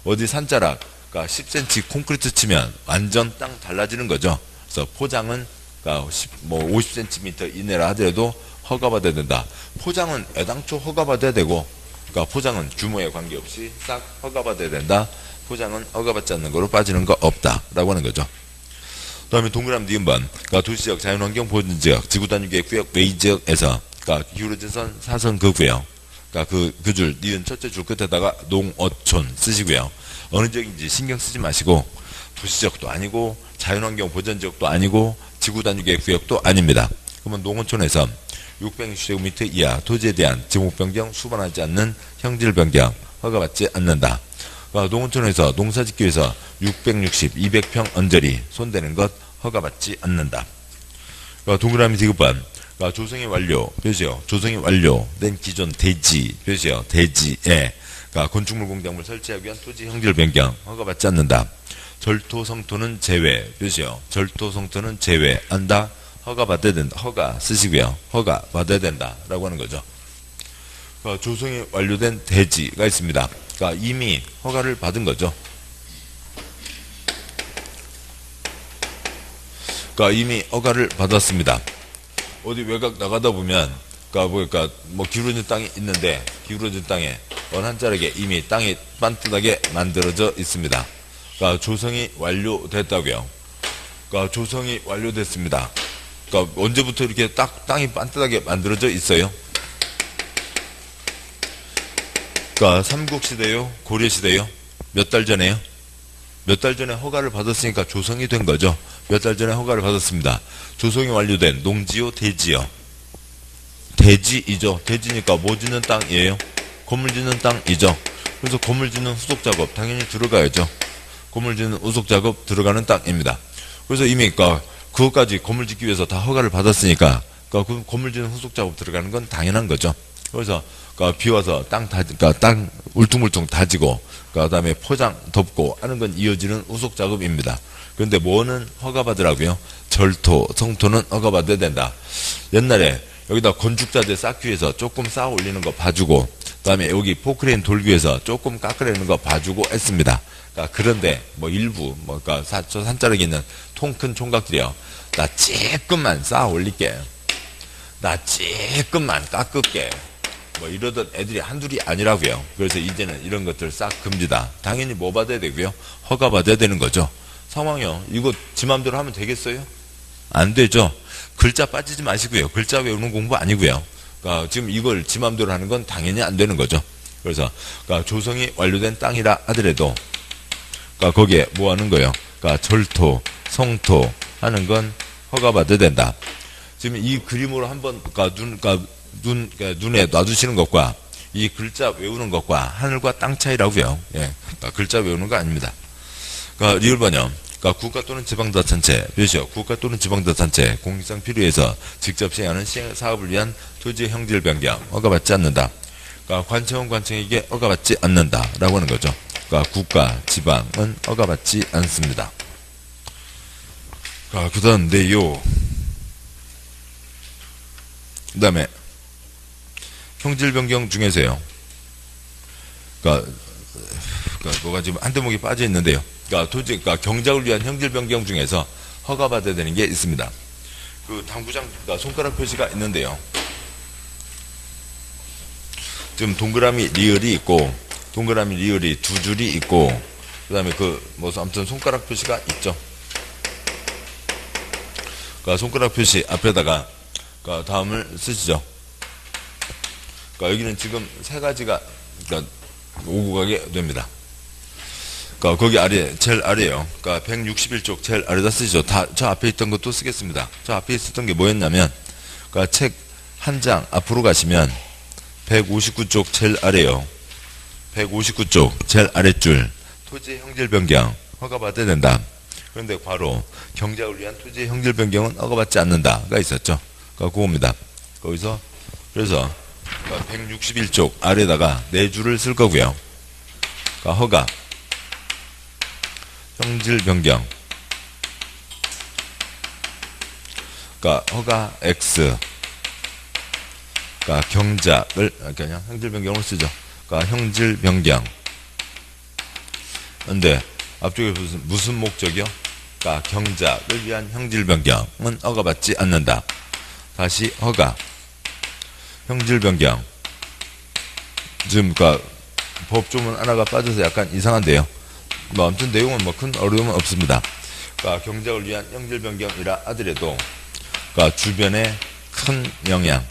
어디 산자락 그러니까 10cm 콘크리트 치면 완전 땅 달라지는 거죠. 그래서 포장은 그러니까 50cm 이내라 하더라도 허가받아야 된다. 포장은 애당초 허가받아야 되고, 그러니까 포장은 규모에 관계없이 싹 허가받아야 된다. 포장은 허가받지 않는 거로 빠지는 거 없다라고 하는 거죠. 그다음에 동그라미 니은번, 그러니까 도시지역 자연환경 보존지역, 지구단위계획 구역 외지역에서, 그러니까 기울어진 선 사선 그 구역, 그러니까 그 줄 니은 첫째 줄 끝에다가 농어촌 쓰시고요. 어느 지역인지 신경 쓰지 마시고 도시지역도 아니고 자연환경 보전지역도 아니고 지구단위계획 구역도 아닙니다. 그러면 농어촌에서 660제곱미터 이하 토지에 대한 지목변경 수반하지 않는 형질변경 허가받지 않는다. 그러니까 농어촌에서 농사짓기 위해서 660, 200평 언저리 손대는 것 허가받지 않는다. 그러니까 동그라미 디귿번, 그러니까 조성이 완료 표시요. 조성이 완료된 기존 대지 표시요. 대지에 그러니까 건축물 공작물 설치하기 위한 토지 형질 변경 허가받지 않는다. 절토 성토는 제외 표시요. 절토 성토는 제외한다. 허가받아야 된다. 허가 쓰시고요. 허가 받아야 된다라고 하는 거죠. 그러니까 조성이 완료된 대지가 있습니다. 그러니까 이미 허가를 받은 거죠. 그러니까 이미 허가를 받았습니다. 어디 외곽 나가다 보면 그러니까 뭐 기울어진 땅이 있는데 기울어진 땅에 어느 한 자락에 이미 땅이 반듯하게 만들어져 있습니다. 그러니까 조성이 완료됐다고요. 그러니까 조성이 완료됐습니다. 그러니까 언제부터 이렇게 땅이 반듯하게 만들어져 있어요? 그러니까 삼국시대요? 고려시대요? 몇 달 전에요? 몇 달 전에 허가를 받았으니까 조성이 된 거죠. 몇 달 전에 허가를 받았습니다. 조성이 완료된 농지요? 대지요? 대지이죠. 대지니까 뭐 짓는 땅이에요? 건물 짓는 땅이죠. 그래서 건물 짓는 후속 작업 당연히 들어가야죠. 건물 짓는 후속 작업 들어가는 땅입니다. 그래서 이미 그것까지 건물 짓기 위해서 다 허가를 받았으니까 그 건물 짓는 후속 작업 들어가는 건 당연한 거죠. 그래서 비 와서 땅 울퉁불퉁 다지고 그다음에 포장 덮고 하는 건 이어지는 후속 작업입니다. 그런데 뭐는 허가받으라고요? 절토, 성토는 허가받아야 된다. 옛날에 여기다 건축자재 쌓기 위해서 조금 쌓아 올리는 거 봐주고 그다음에 여기 포크레인 돌기 위해서 조금 깎아내는 거 봐주고 했습니다. 그런데 뭐 일부 그러니까 저 산자락에 있는 통 큰 총각들이요. 나 쬐끔만 쌓아 올릴게. 나 쬐끔만 깎을게. 뭐 이러던 애들이 한둘이 아니라고요. 그래서 이제는 이런 것들 싹 금지다. 당연히 뭐 받아야 되고요? 허가 받아야 되는 거죠. 상황이요. 이거 지 맘대로 하면 되겠어요? 안 되죠. 글자 빠지지 마시고요. 글자 외우는 공부 아니고요. 그러니까 지금 이걸 지 맘대로 하는 건 당연히 안 되는 거죠. 그래서 그러니까 조성이 완료된 땅이라 하더라도 그러니까 거기에 뭐 하는 거예요? 그러니까 절토, 성토 하는 건 허가받아야 된다. 지금 이 그림으로 한번 눈에 놔두시는 것과 이 글자 외우는 것과 하늘과 땅 차이라고요. 예, 그러니까 글자 외우는 거 아닙니다. 그러니까 리을 번역, 그러니까 국가 또는 지방자치단체, 몇이요? 국가 또는 지방자치단체 공익성 필요해서 직접 시행하는 사업을 위한 토지 형질 변경 허가받지 않는다. 그러니까 관청은 관청에게 허가받지 않는다라고 하는 거죠. 그러니까 국가, 지방은 허가받지 않습니다. 그다음인데요. 그다음에 형질 변경 중에서요. 그러니까 뭐가 지금 한 대목이 빠져 있는데요. 그러니까 경작을 위한 형질 변경 중에서 허가받아야 되는 게 있습니다. 그 당구장 손가락 표시가 있는데요. 지금 동그라미 리을이 있고 동그라미 리을이 두 줄이 있고 그다음에 아무튼 손가락 표시가 있죠. 그러니까 손가락 표시 앞에다가 다음을 쓰시죠. 그러니까 여기는 지금 세 가지가 오고 가게 됩니다. 그러니까 거기 아래 제일 아래요. 그러니까 161쪽 제일 아래다 쓰시죠. 저 앞에 있던 것도 쓰겠습니다. 저 앞에 있었던 게 뭐였냐면 그러니까 책 한 장 앞으로 가시면 159쪽 제일 아래요. 159쪽 제일 아랫줄 토지 형질 변경 허가받아야 된다. 그런데 바로 경작을 위한 토지 형질 변경은 허가받지 않는다가 있었죠. 그러니까 그겁니다. 거기서 그래서 161쪽 아래다가 4줄을 쓸 거고요. 허가, 형질 변경, 허가 X, 경작을 그냥 형질 변경으로 쓰죠. 형질 변경. 근데 앞쪽에 무슨 목적이요? 경작을 위한 형질 변경은 허가받지 않는다. 다시 허가, 형질 변경. 지금 법조문 하나가 빠져서 약간 이상한데요. 아무튼 내용은 큰 어려움은 없습니다. 경작을 위한 형질 변경이라 하더라도 주변에 큰 영향,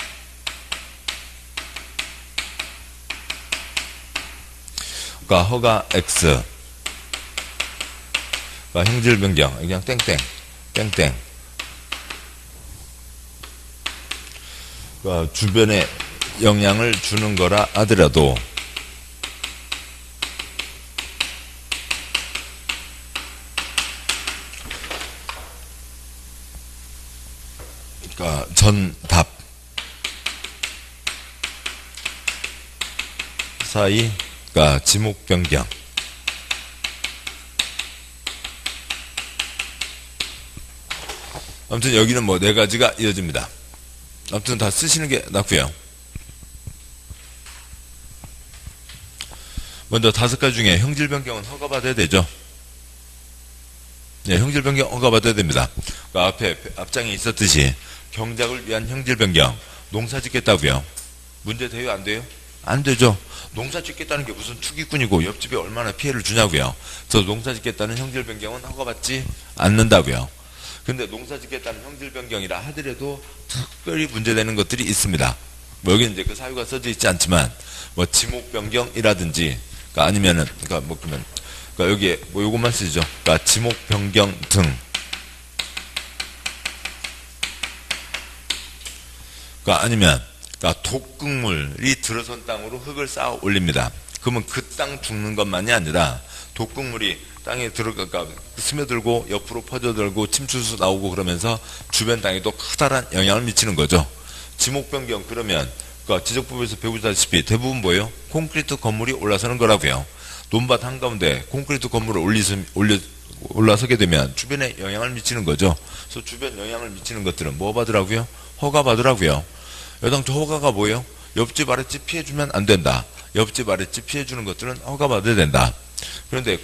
허가 X, 형질 변경, 그냥 땡땡, 주변에 영향을 주는 거라 하더라도 전답 사이 지목 변경. 아무튼 여기는 4가지가 이어집니다. 아무튼 다 쓰시는 게 낫고요. 먼저 5가지 중에 형질 변경은 허가받아야 되죠. 네, 형질 변경 허가받아야 됩니다. 앞장에 있었듯이 경작을 위한 형질 변경, 농사 짓겠다고요. 문제 돼요? 안 돼요? 안 되죠. 농사 짓겠다는 게 무슨 투기꾼이고 옆집에 얼마나 피해를 주냐고요. 그래서 농사 짓겠다는 형질 변경은 허가받지 않는다고요. 근데 농사 짓겠다는 형질 변경이라 하더라도 특별히 문제되는 것들이 있습니다. 여기 이제 그 사유가 써져 있지 않지만 지목 변경이라든지 아니면은 그러면 여기에 요것만 쓰죠. 지목 변경 등. 아니면 독극물이 들어선 땅으로 흙을 쌓아 올립니다. 그러면 그 땅 죽는 것만이 아니라 독극물이 땅에 스며들고 옆으로 퍼져들고 침출수 나오고 그러면서 주변 땅에도 커다란 영향을 미치는 거죠. 지목 변경 그러면 지적법에서 배우다시피 대부분 뭐예요? 콘크리트 건물이 올라서는 거라고요. 논밭 한가운데 콘크리트 건물을 올라서게 되면 주변에 영향을 미치는 거죠. 그래서 주변 영향을 미치는 것들은 뭐 받으라고요? 허가 받으라고요. 여당초 허가가 뭐예요? 옆집 아랫집 피해주면 안 된다. 옆집 아랫집 피해주는 것들은 허가 받아야 된다. 그런데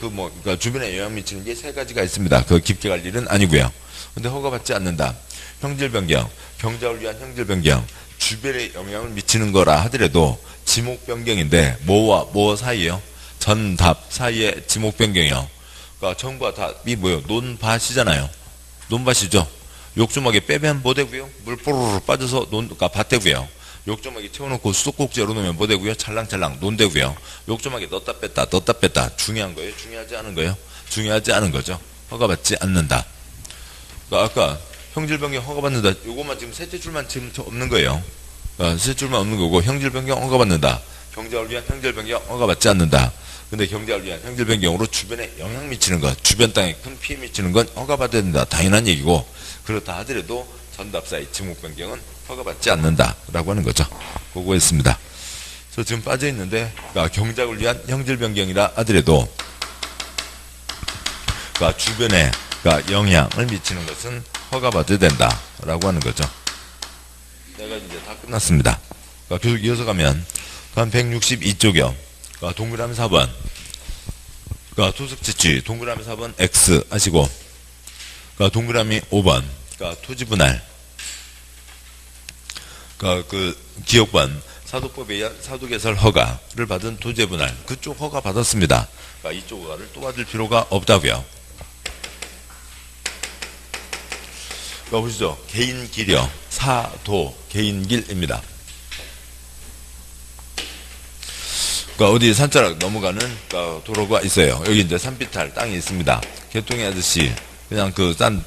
주변에 영향 미치는 게 3가지가 있습니다. 깊게 갈 일은 아니고요. 근데 허가 받지 않는다. 형질 변경, 경작을 위한 형질 변경, 주변에 영향을 미치는 거라 하더라도 지목 변경인데 뭐와 뭐 사이에요? 전답 사이에 지목 변경이요. 전과 답이 뭐예요? 논밭이잖아요. 논밭이죠. 욕조막에 빼면 뭐 되고요? 물 뽀르르 빠져서 밭되고요. 욕조막에 채워놓고 수도꼭지로 놓으면 뭐 되고요? 찰랑찰랑 논되고요. 욕조막에 넣었다 뺐다 중요한 거예요? 중요하지 않은 거예요? 중요하지 않은 거죠. 허가받지 않는다. 아까 형질 변경 허가받는다. 요것만 지금 셋째 줄만 지금 없는 거예요. 셋째 줄만 없는 거고 형질 변경 허가받는다. 경작을 위한 형질 변경 허가받지 않는다. 근데 경작을 위한 형질 변경으로 주변에 영향 미치는 것, 주변 땅에 큰 피해 미치는 건 허가받아야 된다. 당연한 얘기고 그렇다 하더라도 전답사의 지목 변경은 허가받지 않는다라고 하는 거죠. 그거 했습니다. 그래서 지금 빠져 있는데 경작을 위한 형질 변경이라 하더라도 주변에 영향을 미치는 것은 허가받아야 된다라고 하는 거죠. 내가 이제 다 끝났습니다. 계속 이어서 가면 162쪽이요. 동그라미 4번. 토속지취 동그라미 4번 X 하시고 동그라미 5번 토지분할 기업관 사도법에 의한 사도개설 허가를 받은 토지분할 그쪽 허가 받았습니다. 이쪽 허가를 또 받을 필요가 없다고요. 보시죠. 개인길이요. 사도 개인길입니다. 어디 산자락 넘어가는 도로가 있어요. 여기 이제 산비탈 땅이 있습니다. 개똥이 아저씨 그냥 땅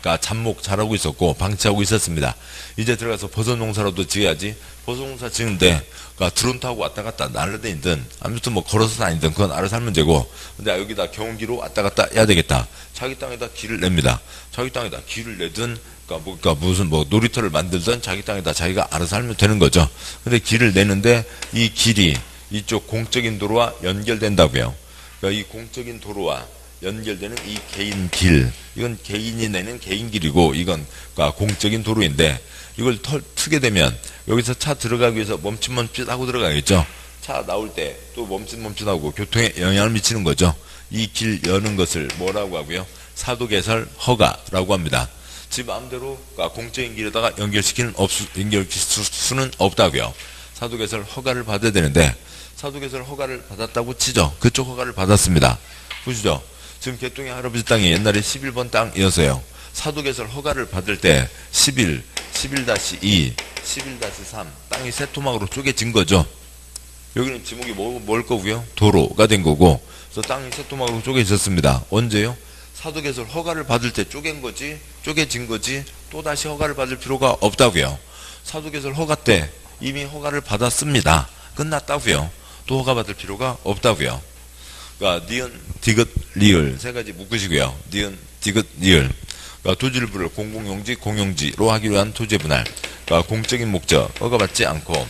그러니까 잡목 잘하고 있었고 방치하고 있었습니다. 이제 들어가서 버섯 농사라도 지어야지. 버섯 농사 지는데 그러니까 드론 타고 왔다 갔다 날라다니든 아무튼 뭐 걸어서 다니든 그건 알아서 하면 되고, 근데 여기다 경운기로 왔다 갔다 해야 되겠다. 자기 땅에다 길을 냅니다. 자기 땅에다 길을 내든 그러니까 무슨 뭐 놀이터를 만들든 자기 땅에다 자기가 알아서 하면 되는 거죠. 근데 길을 내는데 이 길이 이쪽 공적인 도로와 연결된다고요. 그러니까 이 공적인 도로와 연결되는 이 개인 길, 이건 개인이 내는 개인 길이고, 이건 그러니까 공적인 도로인데, 이걸 트게 되면 여기서 차 들어가기 위해서 멈칫멈칫 하고 들어가겠죠. 차 나올 때 또 멈칫멈칫 하고 교통에 영향을 미치는 거죠. 이 길 여는 것을 뭐라고 하고요? 사도개설 허가라고 합니다. 지 마음대로 그러니까 공적인 길에다가 연결시킬 수는 없다고요. 사도개설 허가를 받아야 되는데, 사도개설 허가를 받았다고 치죠. 그쪽 허가를 받았습니다. 보시죠. 지금 개똥이 할아버지 땅이 옛날에 11번 땅이어서요. 사도개설 허가를 받을 때 11, 11-2, 11-3 땅이 세 토막으로 쪼개진 거죠. 여기는 지목이 뭘 거고요? 도로가 된 거고, 그래서 땅이 세 토막으로 쪼개졌습니다. 언제요? 사도개설 허가를 받을 때 쪼개진 거지 또 다시 허가를 받을 필요가 없다고요. 사도개설 허가 때 이미 허가를 받았습니다. 끝났다고요. 또 허가 받을 필요가 없다고요. 그러니까 니은, 디귿, 리을 세 가지 묶으시고요. 니은, 디귿, 리을. 그러니까 토지를 부를 공공용지, 공용지로 하기로 한 토지의 분할. 그러니까 공적인 목적 허가받지 않고,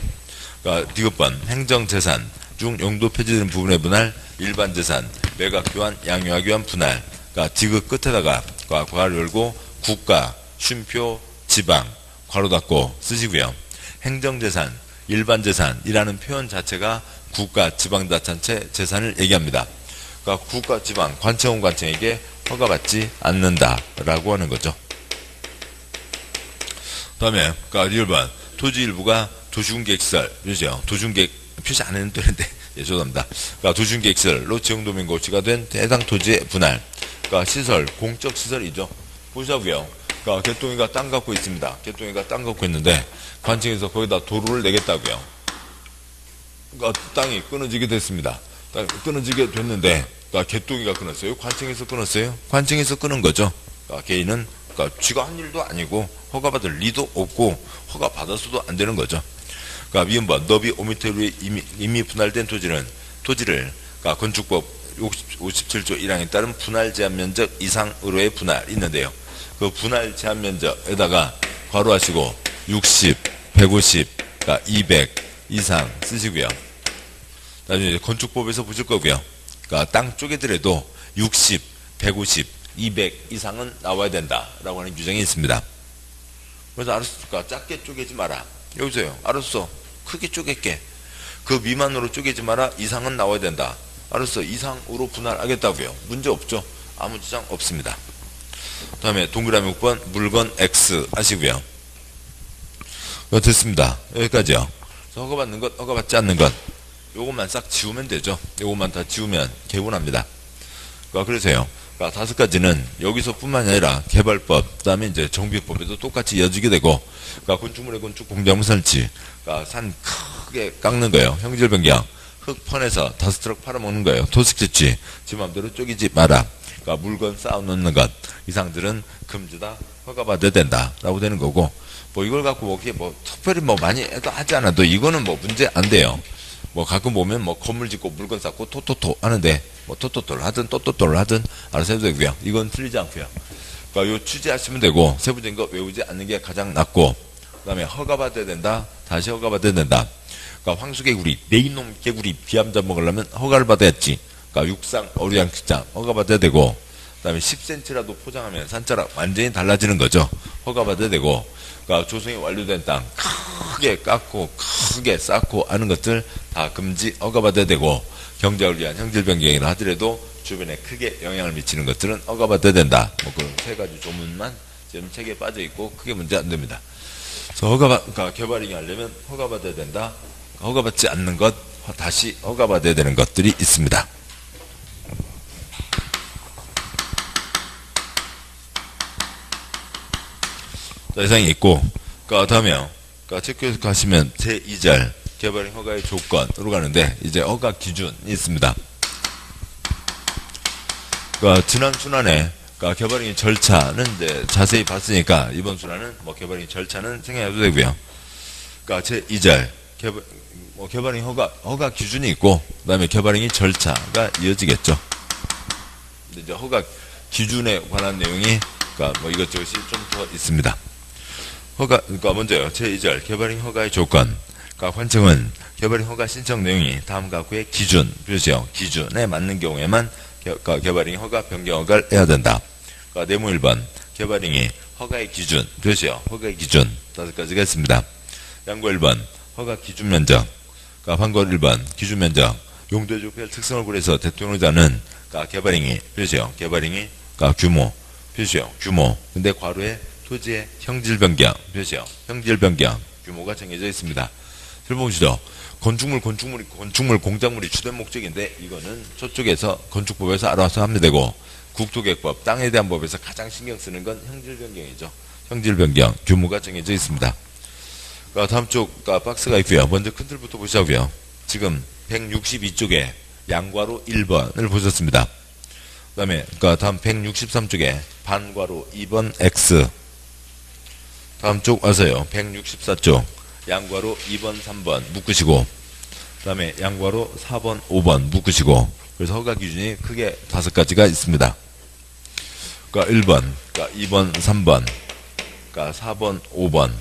그러니까 디귿번 행정재산 중 용도 폐지되는 부분의 분할, 일반재산 매각 교환, 양육하 교환 분할. 그러니까 디귿 끝에다가 괄호 열고 국가, 쉼표, 지방 괄호 닫고 쓰시고요. 행정재산, 일반재산이라는 표현 자체가 국가, 지방자치단체 재산을 얘기합니다. 그러니까 국가, 지방, 관청원 관청에게 허가받지 않는다라고 하는 거죠. 다음에 그러니까 리을번 토지 일부가 도시군계획시설, 그죠? 도시군계획 표시 안 해도 되는데 예, 죄송합니다. 그러니까 도시군계획시설로 지형도민 고치가 된 해당 토지의 분할. 그러니까 시설, 공적 시설이죠. 보자고요. 그러니까 개똥이가 땅 갖고 있습니다. 개똥이가 땅 갖고 있는데 관청에서 거기다 도로를 내겠다고요. 그러니까 땅이 끊어지게 됐습니다. 땅이 끊어지게 됐는데, 그러니까 개똥이가 끊었어요? 관청에서 끊었어요? 관청에서 끊은 거죠. 그러니까 개인은 그러니까 쥐가 한 일도 아니고 허가받을 리도 없고 허가 받아서도 안 되는 거죠. 그러니까 미음번 너비 5m 위에 이미 분할된 토지를 그러니까 건축법 57조 1항에 따른 분할 제한 면적 이상으로의 분할이 있는데요. 그 분할 제한 면적에다가 괄호하시고 60, 150, 그러니까 200 이상 쓰시고요. 나중에 이제 건축법에서 보실 거고요. 그러니까 땅 쪼개더라도 60, 150, 200 이상은 나와야 된다라고 하는 규정이 있습니다. 그래서 알았으니까 작게 쪼개지 마라. 여기서요. 알았어. 크게 쪼갤게. 그 미만으로 쪼개지 마라. 이상은 나와야 된다. 알았어. 이상으로 분할하겠다고요. 문제 없죠. 아무 지장 없습니다. 다음에 동그라미 6번 물건 X 하시고요. 됐습니다. 여기까지요. 허가받는 것, 허가받지 않는 것. 요것만 싹 지우면 되죠. 요것만 다 지우면 개분합니다. 그래서요. 그러니까 5가지는 여기서 뿐만이 아니라 개발법, 그 다음에 이제 정비법에도 똑같이 이어지게 되고, 그러니까 건축물의 건축, 공작물 설치, 그러니까 산 크게 깎는 거예요. 형질 변경, 흙 퍼내서 5트럭 팔아먹는 거예요. 토식 채취, 지 맘대로 쪼개지 마라. 그러니까 물건 쌓아놓는 것, 이상들은 금지다, 허가받아야 된다라고 되는 거고, 뭐 이걸 갖고 뭐 특별히 뭐 많이 해도 하지 않아도 이거는 뭐 문제 안 돼요. 뭐 가끔 보면 뭐 건물 짓고 물건 쌓고 토토토 하는데 뭐 토토토를 하든 또또또를 하든 알아서 해도 되고요. 이건 틀리지 않고요. 그러니까 요 취지하시면 되고 세부적인 거 외우지 않는 게 가장 낫고, 그 다음에 허가받아야 된다. 다시 허가받아야 된다. 그러니까 황수개구리, 내 이놈 개구리 비암자 먹으려면 허가를 받아야지. 그러니까 육상 어류양식장 허가받아야 되고, 그 다음에 10cm라도 포장하면 산자락 완전히 달라지는 거죠. 허가받아야 되고, 그러니까 조성이 완료된 땅 크게 깎고 크게 쌓고 하는 것들 다 금지 허가받아야 되고, 경작을 위한 형질 변경이라 하더라도 주변에 크게 영향을 미치는 것들은 허가받아야 된다. 뭐 그런 3가지 조문만 지금 책에 빠져 있고 크게 문제 안 됩니다. 그래서 그러니까 개발이 하려면 허가받아야 된다. 허가받지 않는 것, 다시 허가받아야 되는 것들이 있습니다. 자, 이상이 있고, 다음에요. 체크해서 가시면 제2절 개발행 허가의 조건으로 가는데, 이제 허가 기준이 있습니다. 지난 순환에 그러니까 개발행위 절차는 이제 자세히 봤으니까 이번 순환은 뭐 개발행위 절차는 생략해도 되고요. 그러니까 제 2절 개발행위 허가 기준이 있고 그다음에 개발행위 절차가 이어지겠죠. 근데 이제 허가 기준에 관한 내용이 그러니까 뭐 이것저것이 좀 더 있습니다. 그러니까 먼저요. 제 2절 개발행위 허가의 조건. 그러니까 관청은 개발행위 허가 신청 내용이 다음과 같고의 기준, 표시요. 기준에 맞는 경우에만 개발행위 허가 변경 허가를 해야 된다. 그러니까 네모 1번 개발행위 허가의 기준, 표시요. 허가의 기준 5가지가 있습니다. 양고 1번 허가 기준 면적. 그러니까 판고 1번 기준 면적. 용도의 조별 특성을 고려해서 대통령자는 그러니까 개발행위, 표시요. 개발행위 그러니까 규모, 표시요. 규모. 근데 괄호에 토지의 형질 변경, 표시요. 형질 변경 규모가 정해져 있습니다. 들어보시죠. 건축물, 공작물이 주된 목적인데 이거는 저쪽에서 건축법에서 알아서 하면 되고 국토계획법, 땅에 대한 법에서 가장 신경 쓰는 건 형질 변경이죠. 형질 변경 규모가 정해져 있습니다. 다음 쪽 박스가 있고요. 먼저 큰 틀부터 보시자고요. 지금 162쪽에 양괄호 1번을 보셨습니다. 그 다음에 다음 163쪽에 반괄호 2번 X. 다음 쪽 와서요. 164쪽 양괄호 2번 3번 묶으시고 그 다음에 양괄호 4번 5번 묶으시고 그래서 허가 기준이 크게 5가지가 있습니다. 그러니까 1번, 그러니까 2번 3번, 그러니까 4번 5번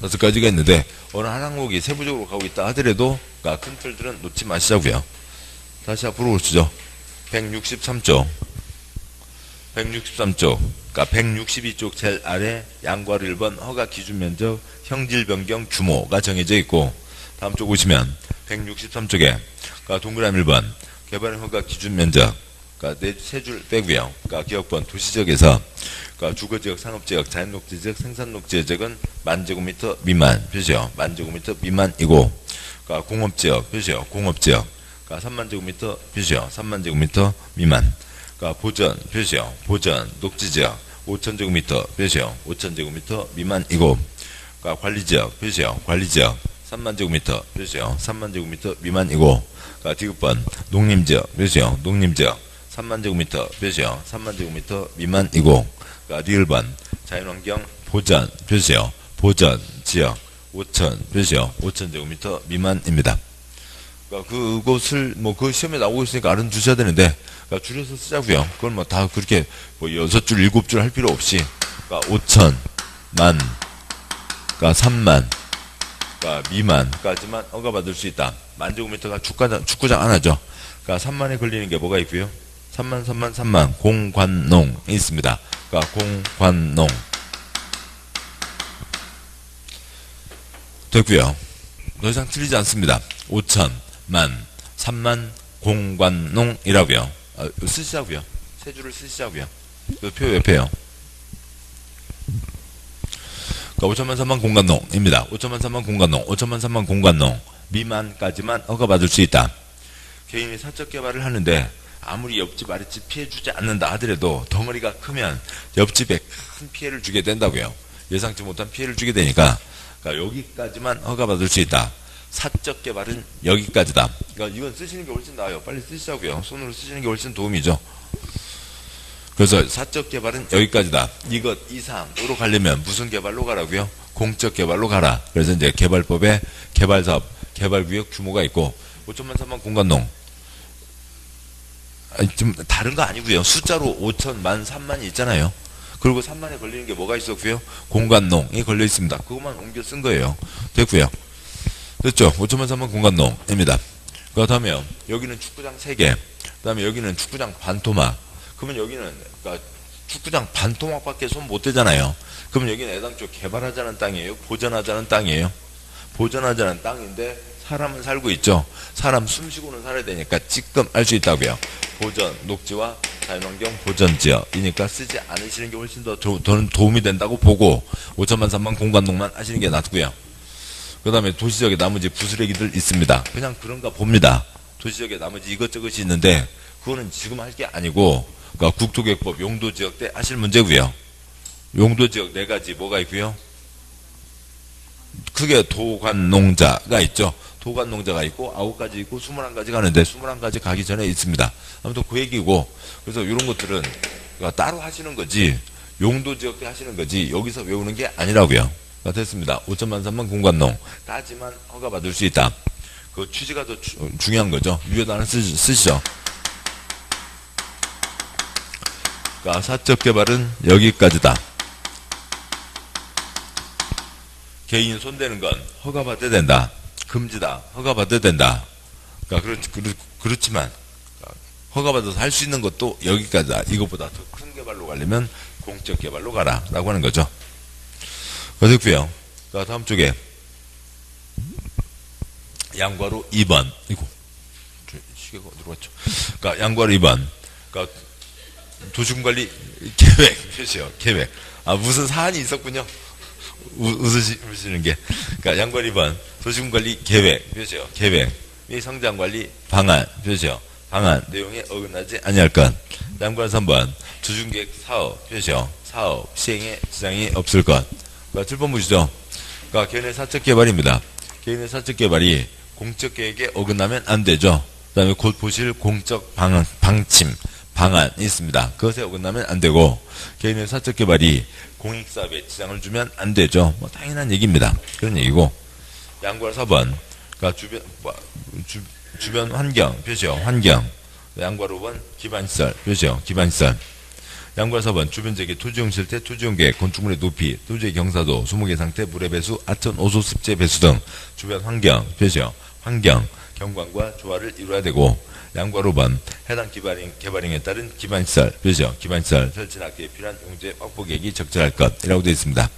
5가지가 있는데 어느 한 항목이 세부적으로 가고 있다 하더라도 그러니까 큰 틀들은 놓지 마시자고요. 다시 앞으로 오시죠. 163쪽 그러니까 162쪽 제일 아래 양괄호 1번 허가 기준 면적 형질 변경 규모가 정해져 있고 다음 쪽 보시면 163쪽에 그러니까 동그라미 1번 개발행 허가 기준 면적 그러니까 세 줄 빼고요. 그러니까 기억번 도시지역에서 그러니까 주거지역, 상업지역, 자연녹지지역, 생산녹지지역은 10,000제곱미터 미만 표시요. 10,000제곱미터 미만이고 그러니까 공업지역 표시요. 공업지역 그러니까 30,000제곱미터 표시요. 30,000제곱미터 미만 그러니까 보전 표시요. 보전 녹지지역 5,000제곱미터 표시요. 5,000제곱미터 미만이고 그러니까 관리지역 표시요. 관리지역 30,000제곱미터 표시요. 30,000제곱미터 미만이고 그러니까 디귿번 농림지역 표시요. 농림지역 30,000제곱미터 표시요. 30,000제곱미터 미만이고 그러니까 리을번 자연환경 보전 표시요. 보전 지역 5,000 표시요. 5,000제곱미터 미만입니다. 그러니까 그것을 그 시험에 나오고 있으니까 알아두셔야 되는데 그러니까 줄여서 쓰자고요. 그걸 다 그렇게 6줄 7줄 할 필요 없이 그러니까 5,000 만 그러니까 3만 그러니까 미만까지만 허가받을 수 있다. 10,000제곱미터가 축구장 하나죠. 그러니까 3만에 걸리는 게 뭐가 있고요. 3만 공관농이 있습니다. 그러니까 공관농 됐고요. 더 이상 틀리지 않습니다. 5,000 만 3만 공관농이라고요. 쓰시자고요. 세 줄을 쓰시자고요. 그 표 옆에요. 그러니까 5,000만 3만 공관농입니다. 5,000만 3만 공관농, 5,000만 3만 공관농 미만까지만 허가받을 수 있다. 개인이 사적 개발을 하는데 아무리 옆집 아랫집 피해주지 않는다 하더라도 덩어리가 크면 옆집에 큰 피해를 주게 된다고요. 예상치 못한 피해를 주게 되니까 그러니까 여기까지만 허가받을 수 있다. 사적 개발은 여기까지다. 그러니까 이건 쓰시는 게 훨씬 나아요. 빨리 쓰시자고요. 손으로 쓰시는 게 훨씬 도움이죠. 그래서 사적 개발은 여기까지다. 이것 이상으로 가려면 무슨 개발로 가라고요? 공적 개발로 가라. 그래서 이제 개발법에 개발사업, 개발구역 규모가 있고 5,000만 3만 공관농 좀 다른 거 아니고요. 숫자로 5,000만 3만이 있잖아요. 그리고 3만에 걸리는 게 뭐가 있었고요? 공관농이 걸려 있습니다. 그것만 옮겨 쓴 거예요. 됐고요. 됐죠? 5,000만 3만 공관농입니다. 그 다음에요. 여기는 축구장 3개. 그 다음에 여기는 축구장 반토막. 그러면 여기는 그러니까 축구장 반토막밖에 손 못 대잖아요. 그러면 여기는 애당초 개발하자는 땅이에요? 보전하자는 땅이에요? 보전하자는 땅인데 사람은 살고 있죠. 사람 숨쉬고는 살아야 되니까 지금 알 수 있다고요. 보전, 녹지와 자연환경 보전지역이니까 쓰지 않으시는 게 훨씬 더 도움이 된다고 보고 5,000만 3만 공관농만 하시는 게 낫고요. 그 다음에 도시지역에 나머지 부스레기들 있습니다. 그냥 그런가 봅니다. 도시지역에 나머지 이것저것이 있는데 그거는 지금 할 게 아니고 그러니까 국토계획법 용도지역 때 하실 문제고요. 용도지역 4가지 뭐가 있고요. 크게 도관농자가 있죠. 토간 농자가 있고 9가지 있고 21가지 가는데 21가지 가기 전에 있습니다. 아무튼 그 얘기고, 그래서 이런 것들은 따로 하시는 거지 용도 지역 때 하시는 거지 여기서 외우는 게 아니라고요. 됐습니다. 5천만 3만 공관농 따지만 허가받을 수 있다. 그 취지가 더 중요한 거죠. 위에다 하나 쓰시죠. 그러니까 사적 개발은 여기까지다. 개인 손대는 건 허가받아야 된다. 금지다. 허가받아야 된다. 그러니까 그렇지만 허가받아서 할 수 있는 것도 여기까지다. 이것보다 더 큰 개발로 가려면 공적 개발로 가라 라고 하는 거죠. 됐고요. 다음 쪽에 양과로 2번. 이거 시계가 어디로 갔죠? 그러니까 양과로 2번. 그러니까 도시군관리 계획 표시요. 계획. 무슨 사안이 있었군요. 웃으시는 게. 그러니까 양과로 2번. 도시군관리 계획 표시요. 계획. 및 성장관리 방안 표시요. 방안 내용에 어긋나지 아니할 것. 양과로 3번. 조중계획 사업 표시요. 사업 시행에 지장이 없을 것. 그러니까 7번 보시죠. 그러니까 개인의 사적 개발입니다. 개인의 사적 개발이 공적 계획에 어긋나면 안 되죠. 그 다음에 곧 보실 공적 방침, 방안이 있습니다. 그것에 어긋나면 안 되고, 개인의 사적 개발이 공익사업에 지장을 주면 안 되죠. 뭐 당연한 얘기입니다. 그런 얘기고. 양과 4번. 그러니까 주변 환경, 표시요. 환경. 양과 5번 기반시설, 표시요. 기반시설. 양과 4번 주변지역의 토지용 실태, 토지용 계획, 건축물의 높이, 토지의 경사도, 수목의 상태, 물의 배수, 하천, 오소, 습재 배수 등 주변 환경, 표시요. 환경, 경관과 조화를 이루어야 되고, 양과 5번 해당 개발행에 따른 기반시설, 표시요. 기반시설 설치하기 위해 필요한 용재 확보 계획이 적절할 것이라고 되어 있습니다.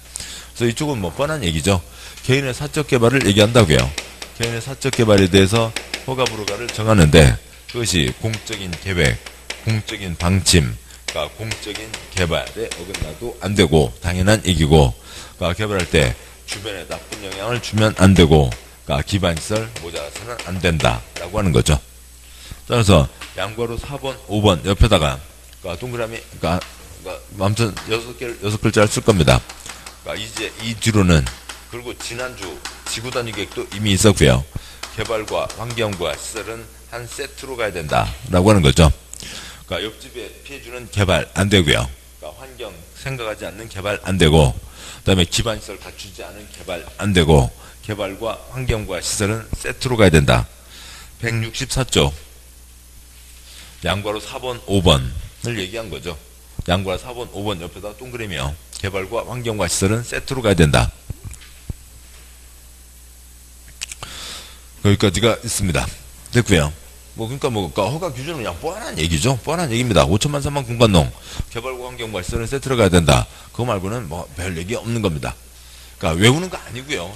그래서 이쪽은 뭐 뻔한 얘기죠. 개인의 사적 개발을 얘기한다고요. 개인의 사적 개발에 대해서 허가 불허가를 정하는데 그것이 공적인 계획, 공적인 방침, 그러니까 공적인 개발에 어긋나도 안 되고 당연한 얘기고, 그러니까 개발할 때 주변에 나쁜 영향을 주면 안 되고, 그러니까 기반시설 모자라서는 안 된다라고 하는 거죠. 따라서 양과로 4번, 5번 옆에다가 그러니까 동그라미, 그러니까 아무튼 6글자를 쓸 겁니다. 그러니까 이제 이 뒤로는, 그리고 지난주 지구단위 계획도 이미 있었고요. 개발과 환경과 시설은 한 세트로 가야 된다라고 하는 거죠. 그러니까 옆집에 피해주는 개발 안 되고요. 그러니까 환경 생각하지 않는 개발 안 되고, 그 다음에 기반시설 갖추지 않은 개발 안 되고, 개발과 환경과 시설은 세트로 가야 된다. 164조 양과로 4번, 5번을 얘기한 거죠. 양과 4번, 5번 옆에다 동그라미요. 개발과 환경과 시설은 세트로 가야 된다. 여기까지가 있습니다. 됐고요. 그러니까 허가 규정은 그냥 뻔한 얘기죠. 뻔한 얘기입니다. 5천만 3만 공관농 개발과 환경과 시설은 세트로 가야 된다. 그거 말고는 별 얘기 없는 겁니다. 그러니까 외우는 거 아니고요.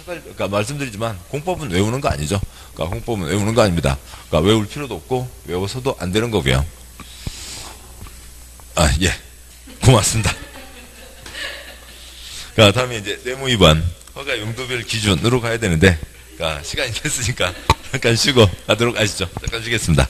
그러니까 말씀드리지만 공법은 외우는 거 아니죠. 그러니까 공법은 외우는 거 아닙니다. 그러니까 외울 필요도 없고 외워서도 안 되는 거고요. 예. 고맙습니다. 그러니까 다음에 이제 네모 2번 허가 용도별 기준으로 가야 되는데, 그러니까 시간이 됐으니까 잠깐 쉬고 가도록 하시죠. 잠깐 쉬겠습니다.